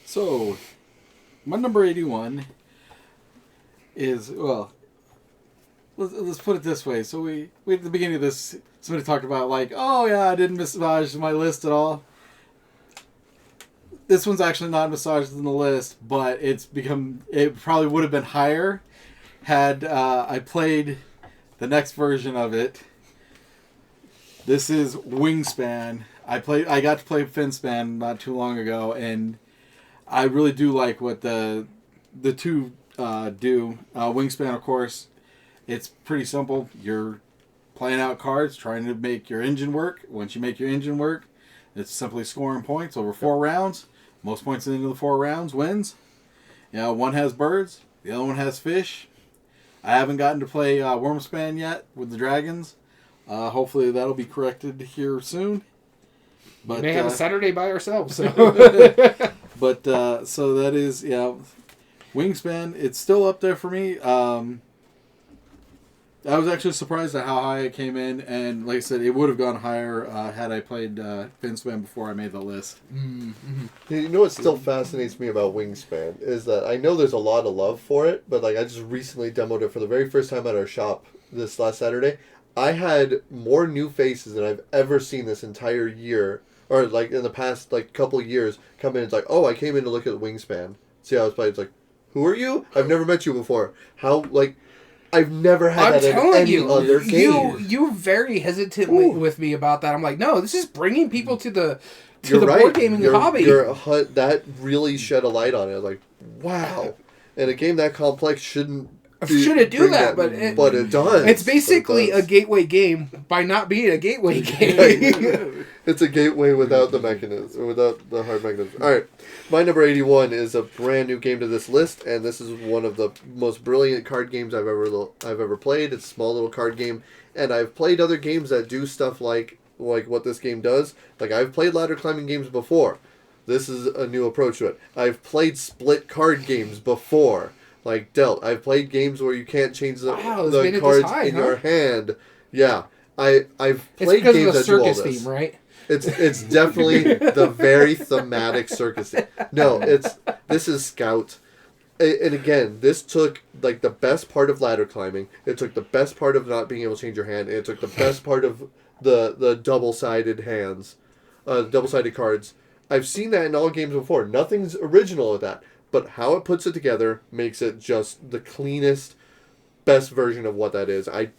Speaker 3: So, my number 81 is, well, let's put it this way. So we at the beginning of this, somebody talked about like, oh yeah, I didn't massage my list at all. This one's actually not massaged in the list, but it probably would have been higher had I played the next version of it. This is Wingspan. I got to play Finspan not too long ago, and I really do like what the two do. Wingspan, of course, it's pretty simple. You're playing out cards, trying to make your engine work. Once you make your engine work, it's simply scoring points over 4 rounds. Most points into the 4 rounds wins. One has birds, the other one has fish. I haven't gotten to play Wormspan yet with the dragons. Hopefully that'll be corrected here soon. But
Speaker 2: we may have a Saturday by ourselves. So.
Speaker 3: But so that is Wingspan. It's still up there for me. I was actually surprised at how high it came in, and like I said, it would have gone higher had I played Finspan before I made the list.
Speaker 1: Mm-hmm. You know what still fascinates me about Wingspan is that I know there's a lot of love for it, but like I just recently demoed it for the very first time at our shop this last Saturday. I had more new faces than I've ever seen this entire year, or like in the past like couple years, come in. It's like, oh, I came in to look at Wingspan, see how it's played. It's like, who are you? I've never met you before. How like. I've never had that in any other game.
Speaker 2: You're very hesitant with me about that. I'm like, no, this is bringing people to the board gaming hobby.
Speaker 1: That really shed a light on it. Like, wow. And a game that complex shouldn't do that, but it does.
Speaker 2: It's basically a gateway game by not being a gateway game.
Speaker 1: It's a gateway without the mechanism, or without the hard mechanism. All right, my number 81 is a brand new game to this list, and this is one of the most brilliant card games I've ever played. It's a small little card game, and I've played other games that do stuff like what this game does. Like I've played ladder climbing games before. This is a new approach to it. I've played split card games before. Like Delt. I've played games where you can't change the cards in your hand. Yeah. I've played games that do all this. It's because of the circus theme, right? It's definitely the very thematic circus theme. No, this is Scout. And again, this took like the best part of ladder climbing. It took the best part of not being able to change your hand. And it took the best part of the double-sided hands. Double-sided cards. I've seen that in all games before. Nothing's original with that. But how it puts it together makes it just the cleanest, best version of what that is. I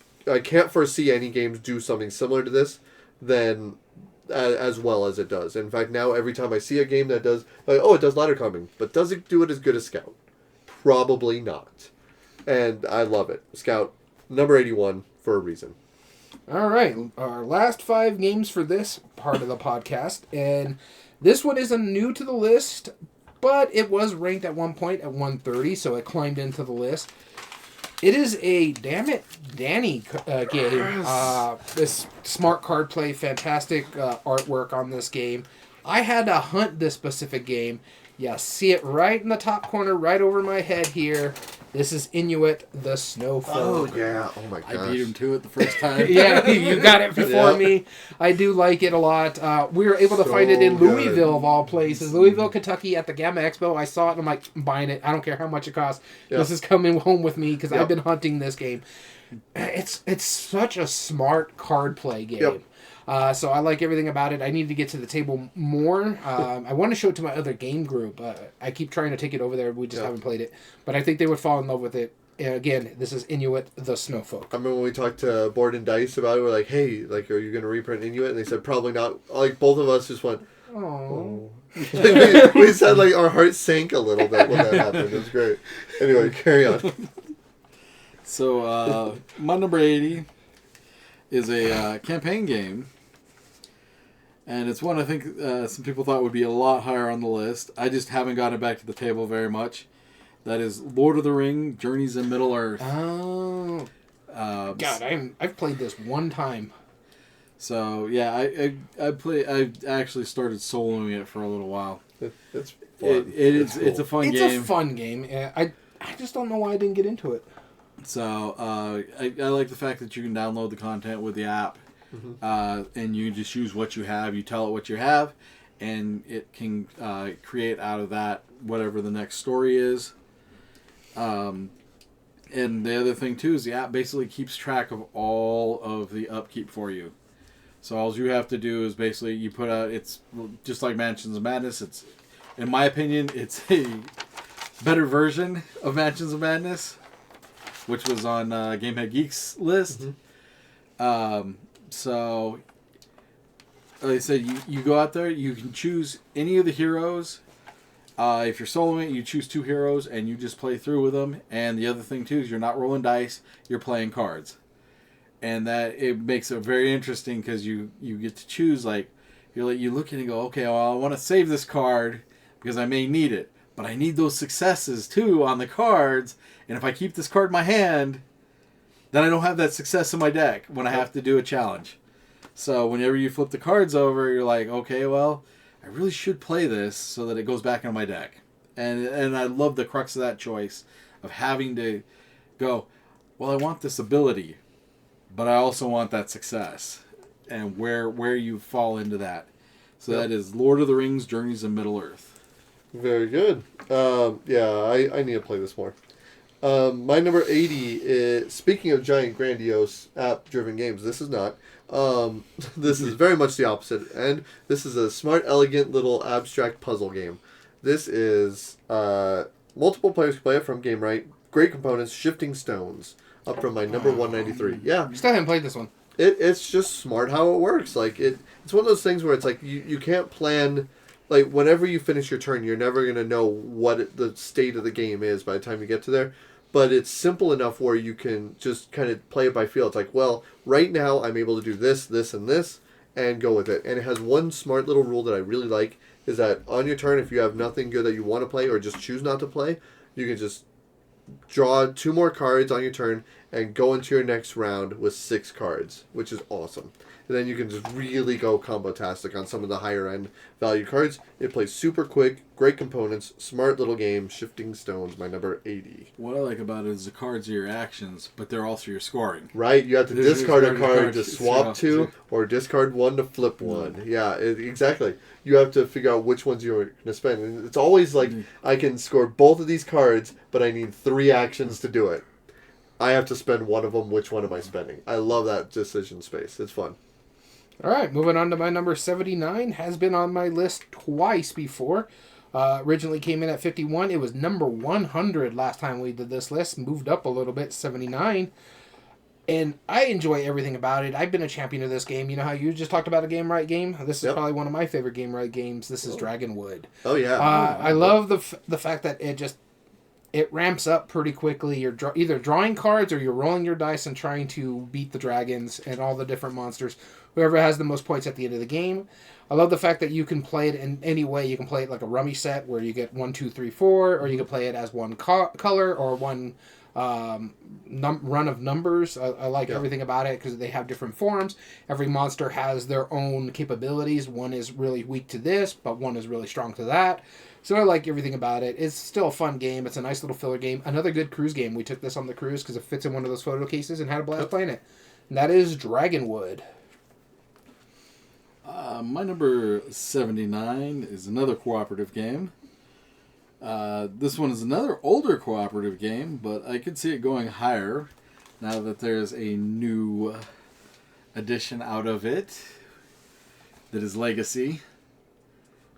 Speaker 1: can't foresee any games do something similar to this than as well as it does. In fact, now every time I see a game that does, like, oh, it does ladder climbing, but does it do it as good as Scout? Probably not. And I love it. Scout, number 81 for a reason.
Speaker 2: All right, our last 5 games for this part of the podcast, and this one isn't new to the list, but it was ranked at one point at 130, so it climbed into the list. It is a Dammit Danny game. This smart card play, fantastic artwork on this game. I had to hunt this specific game, Yeah, see it right in the top corner, right over my head here. This is Inuit the Snowfolk.
Speaker 1: Oh, yeah. Oh, my gosh.
Speaker 3: I beat him to it the first time.
Speaker 2: Yeah, you got it before me. I do like it a lot. We were able to find it in Louisville, of all places. Louisville, Kentucky, at the Gamma Expo. I saw it, and I'm like, I'm buying it. I don't care how much it costs.
Speaker 1: Yep.
Speaker 2: This is coming home with me, because I've been hunting this game. It's such a smart card play game.
Speaker 1: Yep.
Speaker 2: So I like everything about it. I need to get to the table more. I want to show it to my other game group. I keep trying to take it over there. We just haven't played it. But I think they would fall in love with it. And again, this is Inuit the Snowfolk.
Speaker 1: I remember when we talked to Board and Dice about it, we're like, hey, like, are you going to reprint Inuit? And they said, probably not. Like, both of us just went,
Speaker 2: Oh.
Speaker 1: we said, like, our hearts sank a little bit when that happened. It was great. Anyway, carry on.
Speaker 3: So, my number 80 is a campaign game. And it's one I think some people thought would be a lot higher on the list. I just haven't gotten it back to the table very much. That is Lord of the Ring, Journeys in Middle-earth.
Speaker 2: Oh. God, I've played this one time.
Speaker 3: So, yeah, I actually started soloing it for a little while.
Speaker 1: It's fun.
Speaker 3: It's
Speaker 1: cool.
Speaker 3: it's a fun game.
Speaker 2: It's a fun game. I just don't know why I didn't get into it.
Speaker 3: So, I like the fact that you can download the content with the app.
Speaker 1: Mm-hmm.
Speaker 3: And you just use what you have. You tell it what you have, and it can create out of that whatever the next story is. And the other thing too is the app basically keeps track of all of the upkeep for you. So all you have to do is basically you put out. It's just like Mansions of Madness. It's, in my opinion, it's a better version of Mansions of Madness, which was on Gamehead Geek's list.
Speaker 1: Mm-hmm.
Speaker 3: So, like I said, you go out there, you can choose any of the heroes. If you're soloing it, you choose 2 heroes, and you just play through with them. And the other thing, too, is you're not rolling dice, you're playing cards. And that, it makes it very interesting, because you get to choose, like, you look and you go, okay, well, I want to save this card, because I may need it. But I need those successes, too, on the cards. And if I keep this card in my hand, then I don't have that success in my deck when I have to do a challenge. So whenever you flip the cards over, you're like, okay, well, I really should play this so that it goes back into my deck. And I love the crux of that choice of having to go, well, I want this ability, but I also want that success. And where you fall into that. So that is Lord of the Rings, Journeys in Middle-earth.
Speaker 1: Very good. I need to play this more. My number 80 is, speaking of giant, grandiose, app-driven games, this is not. This is very much the opposite. And this is a smart, elegant little abstract puzzle game. This is, multiple players can play it from Game Right. Great components, Shifting Stones, up from my number 193. Yeah.
Speaker 2: Still haven't played this one.
Speaker 1: It's just smart how it works. Like, it's one of those things where it's like, you can't plan. Like, whenever you finish your turn, you're never going to know what the state of the game is by the time you get to there. But it's simple enough where you can just kind of play it by feel. It's like, well, right now I'm able to do this, this, and this, and go with it. And it has one smart little rule that I really like, is that on your turn, if you have nothing good that you want to play or just choose not to play, you can just draw 2 more cards on your turn and go into your next round with 6 cards, which is awesome. And then you can just really go combo-tastic on some of the higher-end value cards. It plays super quick, great components, smart little game, Shifting Stones, my number 80.
Speaker 3: What I like about it is the cards are your actions, but they're also your scoring.
Speaker 1: Right, you have to discard a card to swap
Speaker 3: Yeah.
Speaker 1: to, or discard one to flip one. Yeah, exactly. You have to figure out which ones you're going to spend. And it's always like, I can score both of these cards, but I need 3 actions to do it. I have to spend one of them. Which one am I spending? I love that decision space. It's fun.
Speaker 2: All right, moving on to my number 79. Has been on my list twice before. Originally came in at 51. It was number 100 last time we did this list. Moved up a little bit, 79. And I enjoy everything about it. I've been a champion of this game. You know how you just talked about a Game Right game? This is probably one of my favorite Game Right games. This is Dragonwood.
Speaker 1: Oh, yeah.
Speaker 2: I love the fact that it ramps up pretty quickly. You're either drawing cards or you're rolling your dice and trying to beat the dragons and all the different monsters. Whoever has the most points at the end of the game. I love the fact that you can play it in any way. You can play it like a rummy set where you get 1, 2, 3, 4, or you can play it as one color or one run of numbers. I like everything about it because they have different forms. Every monster has their own capabilities. One is really weak to this, but one is really strong to that. So I like everything about it. It's still a fun game. It's a nice little filler game. Another good cruise game. We took this on the cruise because it fits in one of those photo cases and had a blast playing it. And that is Dragonwood.
Speaker 3: My number 79 is another cooperative game. This one is another older cooperative game, but I could see it going higher now that there's a new edition out of it that is Legacy.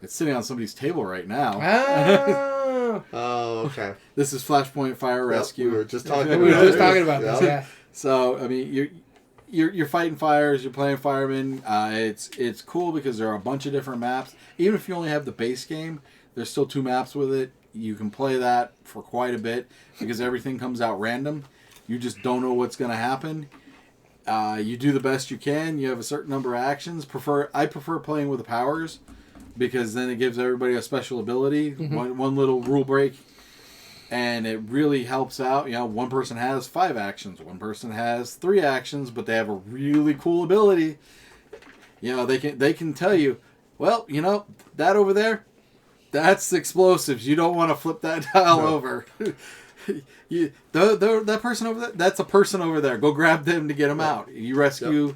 Speaker 3: It's sitting on somebody's table right now.
Speaker 1: Oh, okay.
Speaker 3: This is Flashpoint Fire Rescue.
Speaker 1: We were just talking
Speaker 2: about this, yeah.
Speaker 3: So, I mean, you're fighting fires, you're playing firemen. It's cool because there are a bunch of different maps. Even if you only have the base game, there's still 2 maps with it. You can play that for quite a bit because everything comes out random. You just don't know what's going to happen. You do the best you can. You have a certain number of actions. I prefer playing with the powers because then it gives everybody a special ability. Mm-hmm. One little rule break. And it really helps out. You know, one person has 5 actions. One person has 3 actions, but they have a really cool ability. You know, they can tell you, well, you know, that over there, that's explosives. You don't want to flip that dial over. That person over there, that's a person over there. Go grab them to get them out. You rescue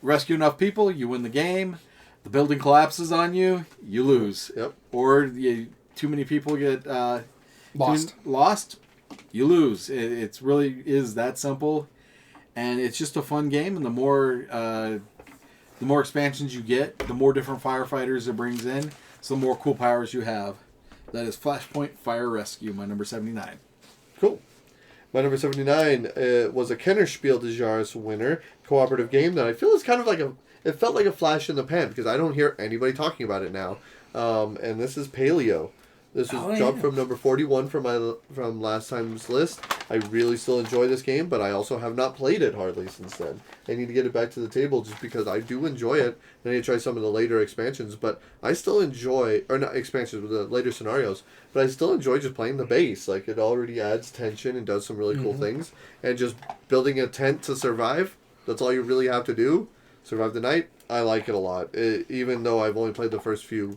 Speaker 3: enough people, you win the game. The building collapses on you, you lose. Yep. Or too many people get lost, you lose. It really is that simple, and it's just a fun game. And the more expansions you get, the more different firefighters it brings in. So the more cool powers you have. That is Flashpoint Fire Rescue, my number 79.
Speaker 1: Cool. My number 79 was a Kenner Spiel des Jahres winner, cooperative game that I feel is kind of like it felt like a flash in the pan because I don't hear anybody talking about it now. And this is Paleo. This was dropped from number 41 from last time's list. I really still enjoy this game, but I also have not played it hardly since then. I need to get it back to the table just because I do enjoy it. I need to try some of the later expansions, but I still enjoy, or not expansions, but the later scenarios, but I still enjoy just playing the base. Like, it already adds tension and does some really cool things. And just building a tent to survive, that's all you really have to do. Survive the night, I like it a lot. Even though I've only played the first few,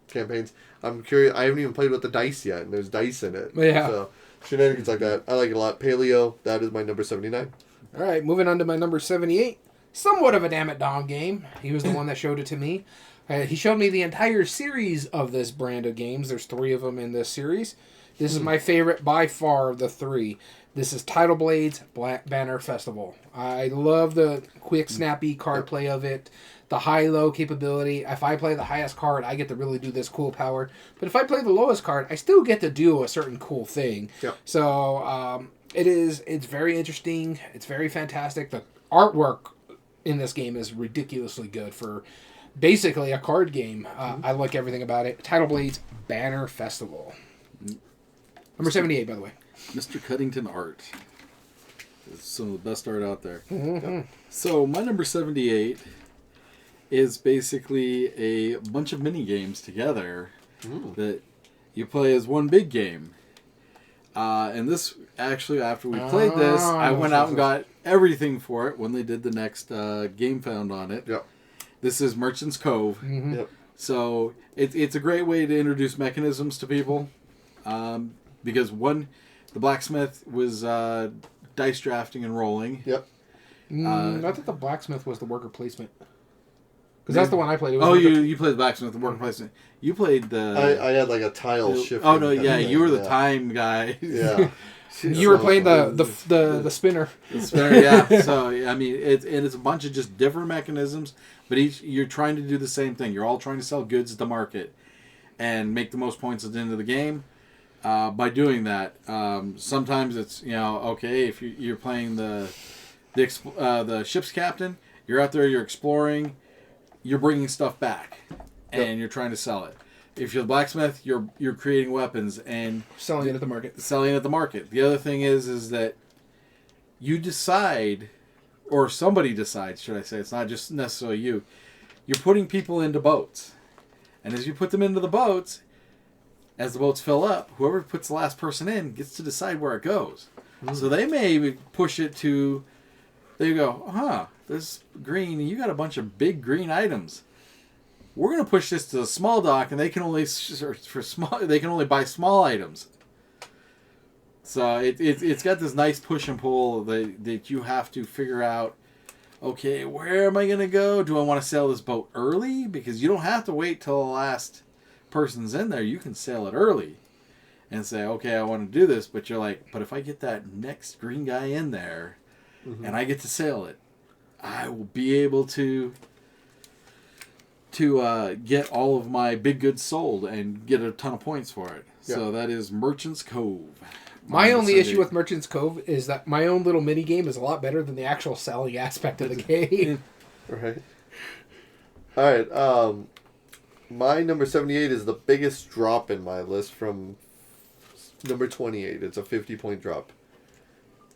Speaker 1: campaigns. I'm curious. I haven't even played with the dice yet, and there's dice in it.
Speaker 2: Yeah.
Speaker 1: So, shenanigans like that. I like it a lot. Paleo, that is my number 79.
Speaker 2: All right, moving on to my number 78. Somewhat of a Dammit Dom game. He was the one that showed it to me. He showed me the entire series of this brand of games. There's 3 of them in this series. This is my favorite by far of the 3. This is Tidal Blades Banner Festival. I love the quick, snappy card play of it. The high-low capability. If I play the highest card, I get to really do this cool power. But if I play the lowest card, I still get to do a certain cool thing. Yep. So it's very interesting. It's very fantastic. The artwork in this game is ridiculously good for basically a card game. I like everything about it. Tidal Blades Banner Festival. Number 78, by the way.
Speaker 3: Mr. Cuddington art. It's some of the best art out there.
Speaker 2: Mm-hmm.
Speaker 3: So my number 78 is basically a bunch of mini games together that you play as one big game. And this, actually, after we played this, I went out and got everything for it when they did the next Game Found on it.
Speaker 1: Yep.
Speaker 3: This is Merchant's Cove.
Speaker 2: Mm-hmm.
Speaker 1: Yep.
Speaker 3: So it's a great way to introduce mechanisms to people. Because the blacksmith was dice drafting and rolling.
Speaker 1: Yep.
Speaker 2: I thought the blacksmith was the worker placement. Because that's the one I played.
Speaker 3: You played the blacksmith, the worker placement. You played the...
Speaker 1: I had like a tile shift.
Speaker 3: Oh, no, yeah, you were the time guy.
Speaker 1: Yeah.
Speaker 2: You were playing the spinner.
Speaker 3: The spinner, yeah. So, I mean, it's a bunch of just different mechanisms, but you're trying to do the same thing. You're all trying to sell goods at the market and make the most points at the end of the game. By doing that, sometimes it's, okay, if you're playing the ship's captain, you're out there, you're exploring, you're bringing stuff back, and you're trying to sell it. If you're the blacksmith, you're creating weapons and
Speaker 2: selling it at the market.
Speaker 3: Selling it at the market. The other thing is that you decide, or somebody decides, should I say? It's not just necessarily you. You're putting people into boats, and as you put them into the boats, as the boats fill up, whoever puts the last person in gets to decide where it goes. So they may push it to, they go, this green, you got a bunch of big green items. We're going to push this to the small dock, and they can only they can only buy small items. So it's got this nice push and pull that you have to figure out. Okay, where am I going to go? Do I want to sail this boat early? Because you don't have to wait till the last person's in there. You can sail it early and say, okay, I want to do this. But you're like, but if I get that next green guy in there and I get to sail it, I will be able to get all of my big goods sold and get a ton of points for it. Yeah. So that is Merchant's Cove.
Speaker 2: My only issue with Merchant's Cove is that my own little mini game is a lot better than the actual selling aspect of the game.
Speaker 1: Right. All right. My number 78 is the biggest drop in my list from number 28. It's a 50-point drop.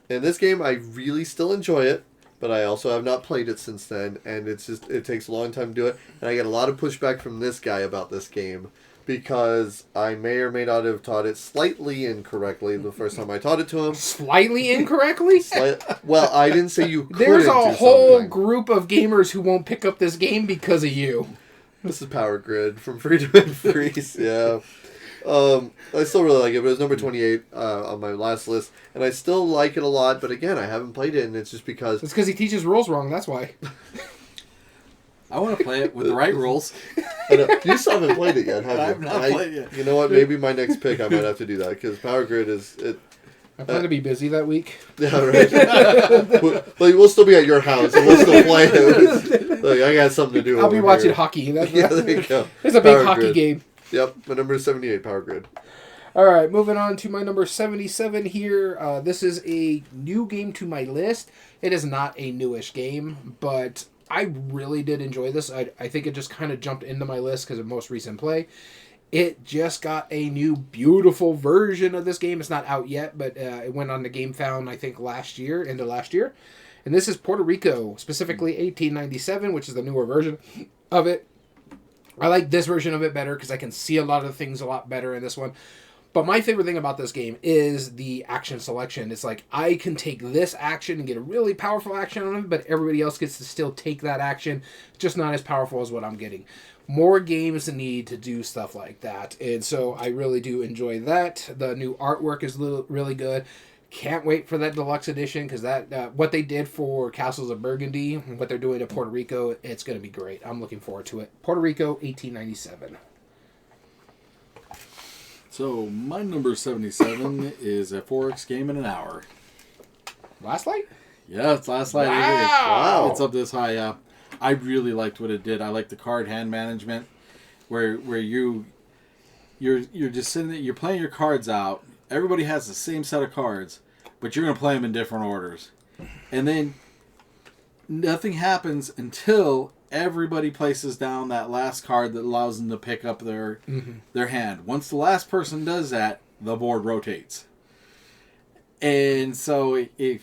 Speaker 1: In this game, I really still enjoy it, but I also have not played it since then, and it takes a long time to do it. And I get a lot of pushback from this guy about this game, because I may or may not have taught it slightly incorrectly the first time I taught it to him.
Speaker 2: Slightly incorrectly?
Speaker 1: Well, I didn't say you couldn't.
Speaker 2: There's a whole group of gamers who won't pick up this game because of you.
Speaker 1: This is Power Grid from Freedom and Freeze, yeah. I still really like it, but it's number 28 on my last list, and I still like it a lot, but again, I haven't played it, and it's just because...
Speaker 2: It's because he teaches rules wrong, that's why.
Speaker 3: I want to play it with the right rules.
Speaker 1: I know. You still haven't played it yet, have you?
Speaker 3: I've not played it yet.
Speaker 1: You know what? Maybe my next pick, I might have to do that, because Power Grid is...
Speaker 2: I plan to be busy that week.
Speaker 1: Yeah, right. But we'll still be at your house, and we'll still play it. Like, I got something to do.
Speaker 2: I'll be watching hockey.
Speaker 1: Yeah, there you go.
Speaker 2: It's a big hockey game.
Speaker 1: Yep, my number is 78, Power Grid.
Speaker 2: All right, moving on to my number 77 here. This is a new game to my list. It is not a newish game, but I really did enjoy this. I think it just kind of jumped into my list because of most recent play. It just got a new beautiful version of this game. It's not out yet, but it went on the GameFound, I think, into last year. And this is Puerto Rico, specifically 1897, which is the newer version of it. I like this version of it better because I can see a lot of things a lot better in this one. But my favorite thing about this game is the action selection. It's like I can take this action and get a really powerful action on it, but everybody else gets to still take that action. It's just not as powerful as what I'm getting. More games need to do stuff like that. And so I really do enjoy that. The new artwork is really good. Can't wait for that deluxe edition because that what they did for Castles of Burgundy, what they're doing to Puerto Rico, it's going to be great. I'm looking forward to it. Puerto Rico, 1897.
Speaker 3: So my number 77 is a 4X game in an hour.
Speaker 2: Last Light?
Speaker 3: Yeah, it's Last Light.
Speaker 2: Wow.
Speaker 3: It's up this high. Yeah, I really liked what it did. I like the card hand management, where you're just sitting there, you're playing your cards out. Everybody has the same set of cards, but you're going to play them in different orders. And then nothing happens until everybody places down that last card that allows them to pick up their hand. Once the last person does that, the board rotates. And so a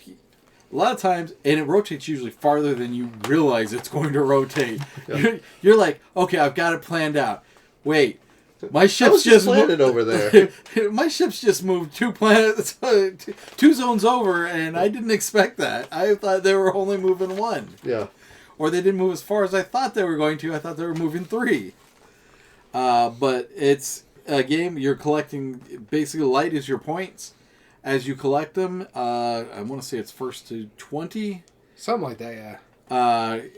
Speaker 3: lot of times, and it rotates usually farther than you realize it's going to rotate. Yeah. You're like, okay, I've got it planned out. Wait. My ship's just moved
Speaker 1: over there.
Speaker 3: My ship's just moved 2 planets, 2 zones over, and I didn't expect that. I thought they were only moving 1.
Speaker 1: Yeah.
Speaker 3: Or they didn't move as far as I thought they were going to. I thought they were moving 3. But it's a game you're collecting. Basically, light is your points. As you collect them, I want to say it's first to 20.
Speaker 2: Something like that, yeah.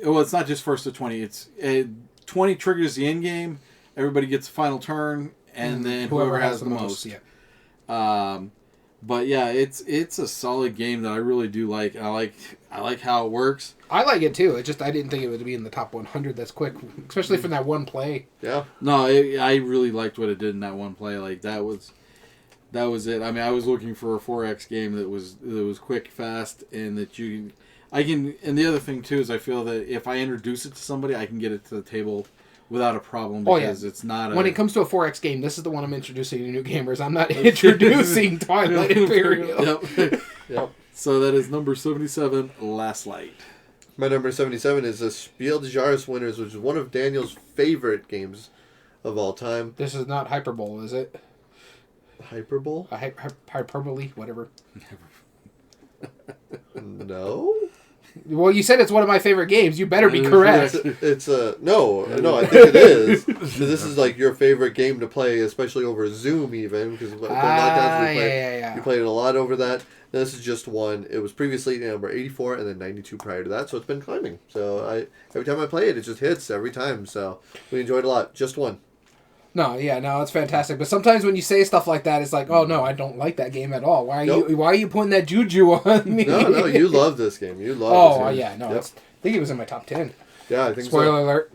Speaker 3: Well, it's not just first to 20. It's 20 triggers the end game. Everybody gets a final turn, and then whoever has the most.
Speaker 2: Yeah.
Speaker 3: But yeah, it's a solid game that I really do like. I like how it works.
Speaker 2: I like it too. It just I didn't think it would be in the top 100. That's quick, especially from that one play.
Speaker 1: Yeah.
Speaker 3: No, I really liked what it did in that one play. Like that was it. I mean, I was looking for a 4X game that was quick, fast, and that I can. And the other thing too is I feel that if I introduce it to somebody, I can get it to the table without a problem because it's not
Speaker 2: when it comes to a 4X game, this is the one I'm introducing to new gamers. I'm not introducing Twilight Imperial.
Speaker 1: Yep.
Speaker 3: So that is number 77, Last Light.
Speaker 1: My number 77 is the Spiel des Jahres Winners, which is one of Daniel's favorite games of all time.
Speaker 2: This is not Hyperbole, is it?
Speaker 1: Hyperbole?
Speaker 2: Hyperbole, whatever.
Speaker 1: No.
Speaker 2: Well, you said it's one of my favorite games. You better be correct.
Speaker 1: It's a no. I think it is. 'Cause this is like your favorite game to play, especially over Zoom, even because the lockdowns you played it a lot over that. And this is just one. It was previously number 84 and then 92 prior to that, so it's been climbing. So every time I play it, it just hits every time. So we enjoyed it a lot. Just one.
Speaker 2: No, it's fantastic. But sometimes when you say stuff like that, it's like, oh no, I don't like that game at all. Why are you putting that juju on me?
Speaker 1: No, you love this game. You love.
Speaker 2: Oh
Speaker 1: this game.
Speaker 2: yeah, no, I think it was in my top 10.
Speaker 1: Yeah, I think
Speaker 2: Spoiler alert.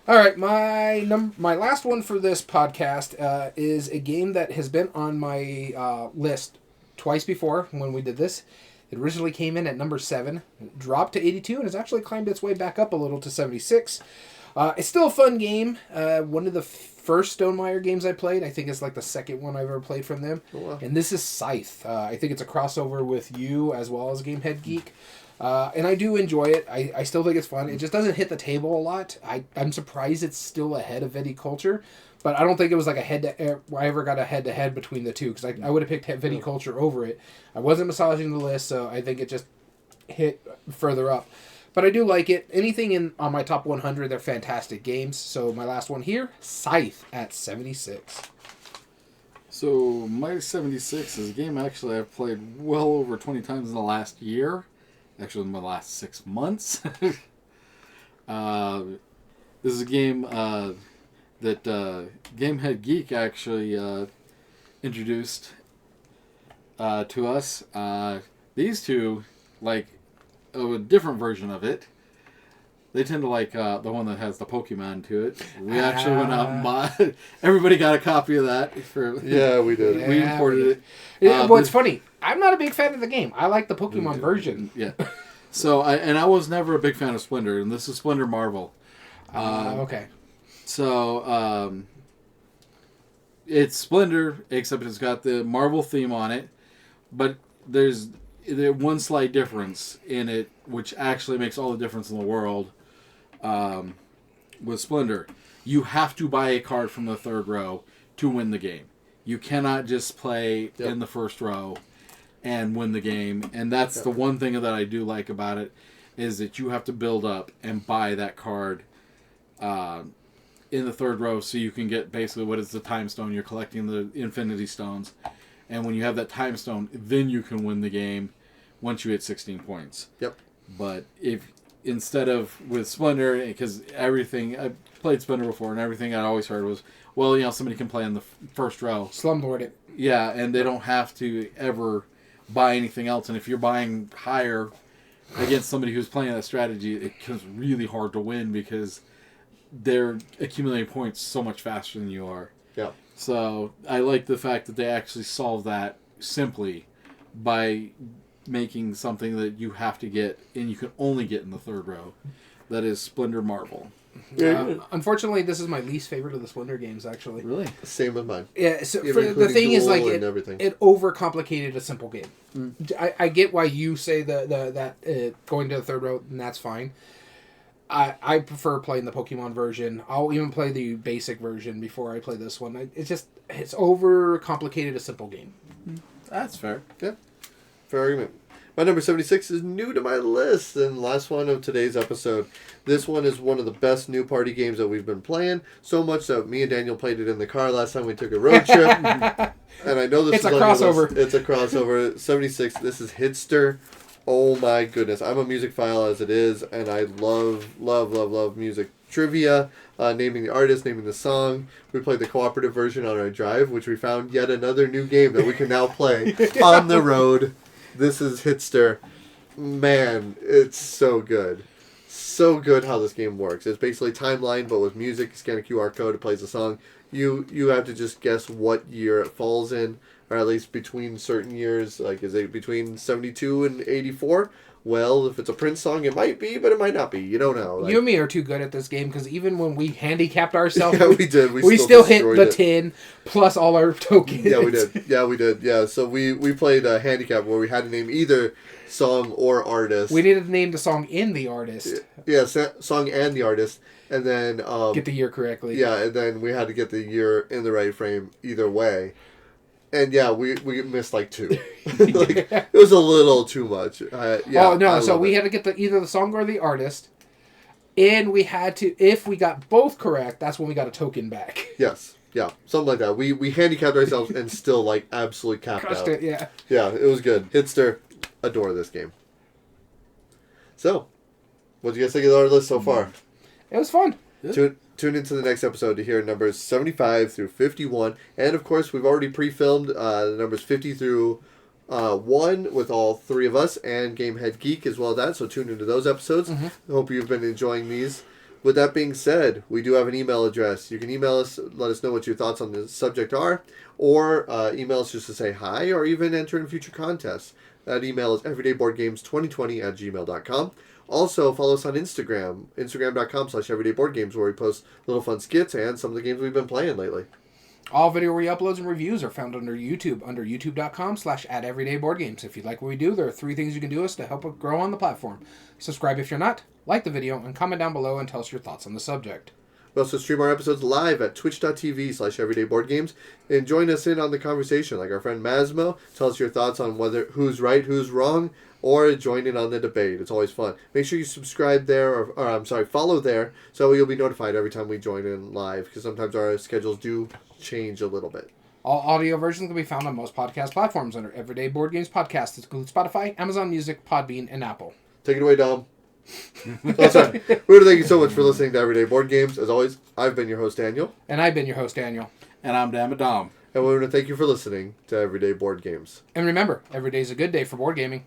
Speaker 2: All right, my last one for this podcast is a game that has been on my list twice before when we did this. It originally came in at number 7, dropped to 82, and has actually climbed its way back up a little to 76. It's still a fun game. One of the first Stonemaier games I played. I think it's like the second one I've ever played from them. Oh, wow. And this is Scythe. I think it's a crossover with you as well as Gamehead Geek. And I do enjoy it. I still think it's fun. It just doesn't hit the table a lot. I'm surprised it's still ahead of Viticulture. But I don't think it was like I ever got a head-to-head between the two. Because I would have picked Viticulture over it. I wasn't massaging the list, so I think it just hit further up. But I do like it. Anything on my top 100, they're fantastic games. So my last one here, Scythe at 76.
Speaker 3: So my 76 is a game actually I've played well over 20 times in the last year. Actually, in the last 6 months. This is a game that Gamehead Geek actually introduced to us. These two, like a different version of it. They tend to like the one that has the Pokemon to it. We actually went out and bought. Everybody got a copy of that.
Speaker 1: Yeah, we did.
Speaker 3: We imported it.
Speaker 2: Well, it's funny. I'm not a big fan of the game. I like the Pokemon version.
Speaker 3: Yeah. So I was never a big fan of Splendor, and this is Splendor Marvel.
Speaker 2: Okay.
Speaker 3: So it's Splendor, except it's got the Marvel theme on it, but there's one slight difference in it, which actually makes all the difference in the world. With Splendor, you have to buy a card from the third row to win the game. You cannot just play in the first row and win the game. And that's the one thing that I do like about it, is that you have to build up and buy that card in the third row so you can get basically what is the time stone. You're collecting the Infinity Stones. And when you have that time stone, then you can win the game once you hit 16 points.
Speaker 1: Yep.
Speaker 3: But if instead of with Splendor, because everything, I played Splendor before, and everything I always heard was, well, somebody can play in the first row.
Speaker 2: Slumlord it.
Speaker 3: Yeah, and they don't have to ever buy anything else. And if you're buying higher against somebody who's playing that strategy, it becomes really hard to win because they're accumulating points so much faster than you are.
Speaker 1: Yeah. So
Speaker 3: I like the fact that they actually solve that simply by making something that you have to get, and you can only get in the third row. That is Splendor Marvel.
Speaker 2: Unfortunately, this is my least favorite of the Splendor games, actually.
Speaker 3: Really?
Speaker 1: Same with mine.
Speaker 2: Yeah, so the thing is, like, it overcomplicated a simple game. I get why you say that going to the third row, and that's fine. I prefer playing the Pokemon version. I'll even play the basic version before I play this one. It's overcomplicated a simple game.
Speaker 3: That's fair.
Speaker 1: Yeah. Fair argument. My number 76 is new to my list, and last one of today's episode. This one is one of the best new party games that we've been playing, so much that me and Daniel played it in the car last time we took a road trip. And I know this
Speaker 2: is a crossover.
Speaker 1: It's a crossover. 76. This is Hitster. Oh my goodness. I'm a music file as it is, and I love music trivia, naming the artist, naming the song. We played the cooperative version on our drive, which we found yet another new game that we can now play on the road. This is Hitster. Man, it's so good. So good how this game works. It's basically timeline, but with music. You scan a QR code, it plays a song. You have to just guess what year it falls in, or at least between certain years. Like, is it between 72 and 84? Well, if it's a Prince song, it might be, but it might not be. You don't know.
Speaker 2: Like, you and me are too good at this game, because even when we handicapped ourselves,
Speaker 1: we did.
Speaker 2: We still hit the 10 plus all our tokens.
Speaker 1: Yeah, we did. Yeah, so we played a handicap where we had to name either song or artist.
Speaker 2: We needed to name the song in the artist.
Speaker 1: Yeah, song and the artist, and then
Speaker 2: get the year correctly.
Speaker 1: Yeah, and then we had to get the year in the right frame either way. And yeah, we missed like 2. Like, it was a little too much. Yeah.
Speaker 2: Oh no! So we had to get either the song or the artist, and we had to. If we got both correct, that's when we got a token back.
Speaker 1: Yes. Yeah. Something like that. We handicapped ourselves and still like absolutely capped
Speaker 2: Crushed
Speaker 1: out.
Speaker 2: it. Yeah.
Speaker 1: Yeah. It was good. Hitster, adore this game. So, what do you guys think of our list so far?
Speaker 2: It was fun.
Speaker 1: Tune into the next episode to hear numbers 75 through 51. And, of course, we've already pre-filmed the numbers 50 through 1 with all 3 of us and Gamehead Geek as well as that. So tune into those episodes. I hope you've been enjoying these. With that being said, we do have an email address. You can email us, let us know what your thoughts on the subject are, or email us just to say hi, or even enter in future contests. That email is everydayboardgames2020@gmail.com. Also, follow us on Instagram, instagram.com/everydayboardgames, where we post little fun skits and some of the games we've been playing lately.
Speaker 2: All video re-uploads and reviews are found under YouTube, under youtube.com/@everydayboardgames. If you like what we do, there are 3 things you can do us to help us grow on the platform. Subscribe if you're not, like the video, and comment down below and tell us your thoughts on the subject.
Speaker 1: We also stream our episodes live at twitch.tv/everydayboardgames, and join us in on the conversation, like our friend Masmo. Tell us your thoughts on who's right, who's wrong, or join in on the debate. It's always fun. Make sure you subscribe there, or follow there, so you'll be notified every time we join in live, because sometimes our schedules do change a little bit.
Speaker 2: All audio versions can be found on most podcast platforms under Everyday Board Games Podcast. This includes Spotify, Amazon Music, Podbean, and Apple.
Speaker 1: Take it away, Dom. Oh, sorry. We want to thank you so much for listening to Everyday Board Games. As always, I've been your host, Daniel.
Speaker 2: And I've been your host, Daniel.
Speaker 3: And I'm Dammit Dom.
Speaker 1: And we want to thank you for listening to Everyday Board Games.
Speaker 2: And remember, every day is a good day for board gaming.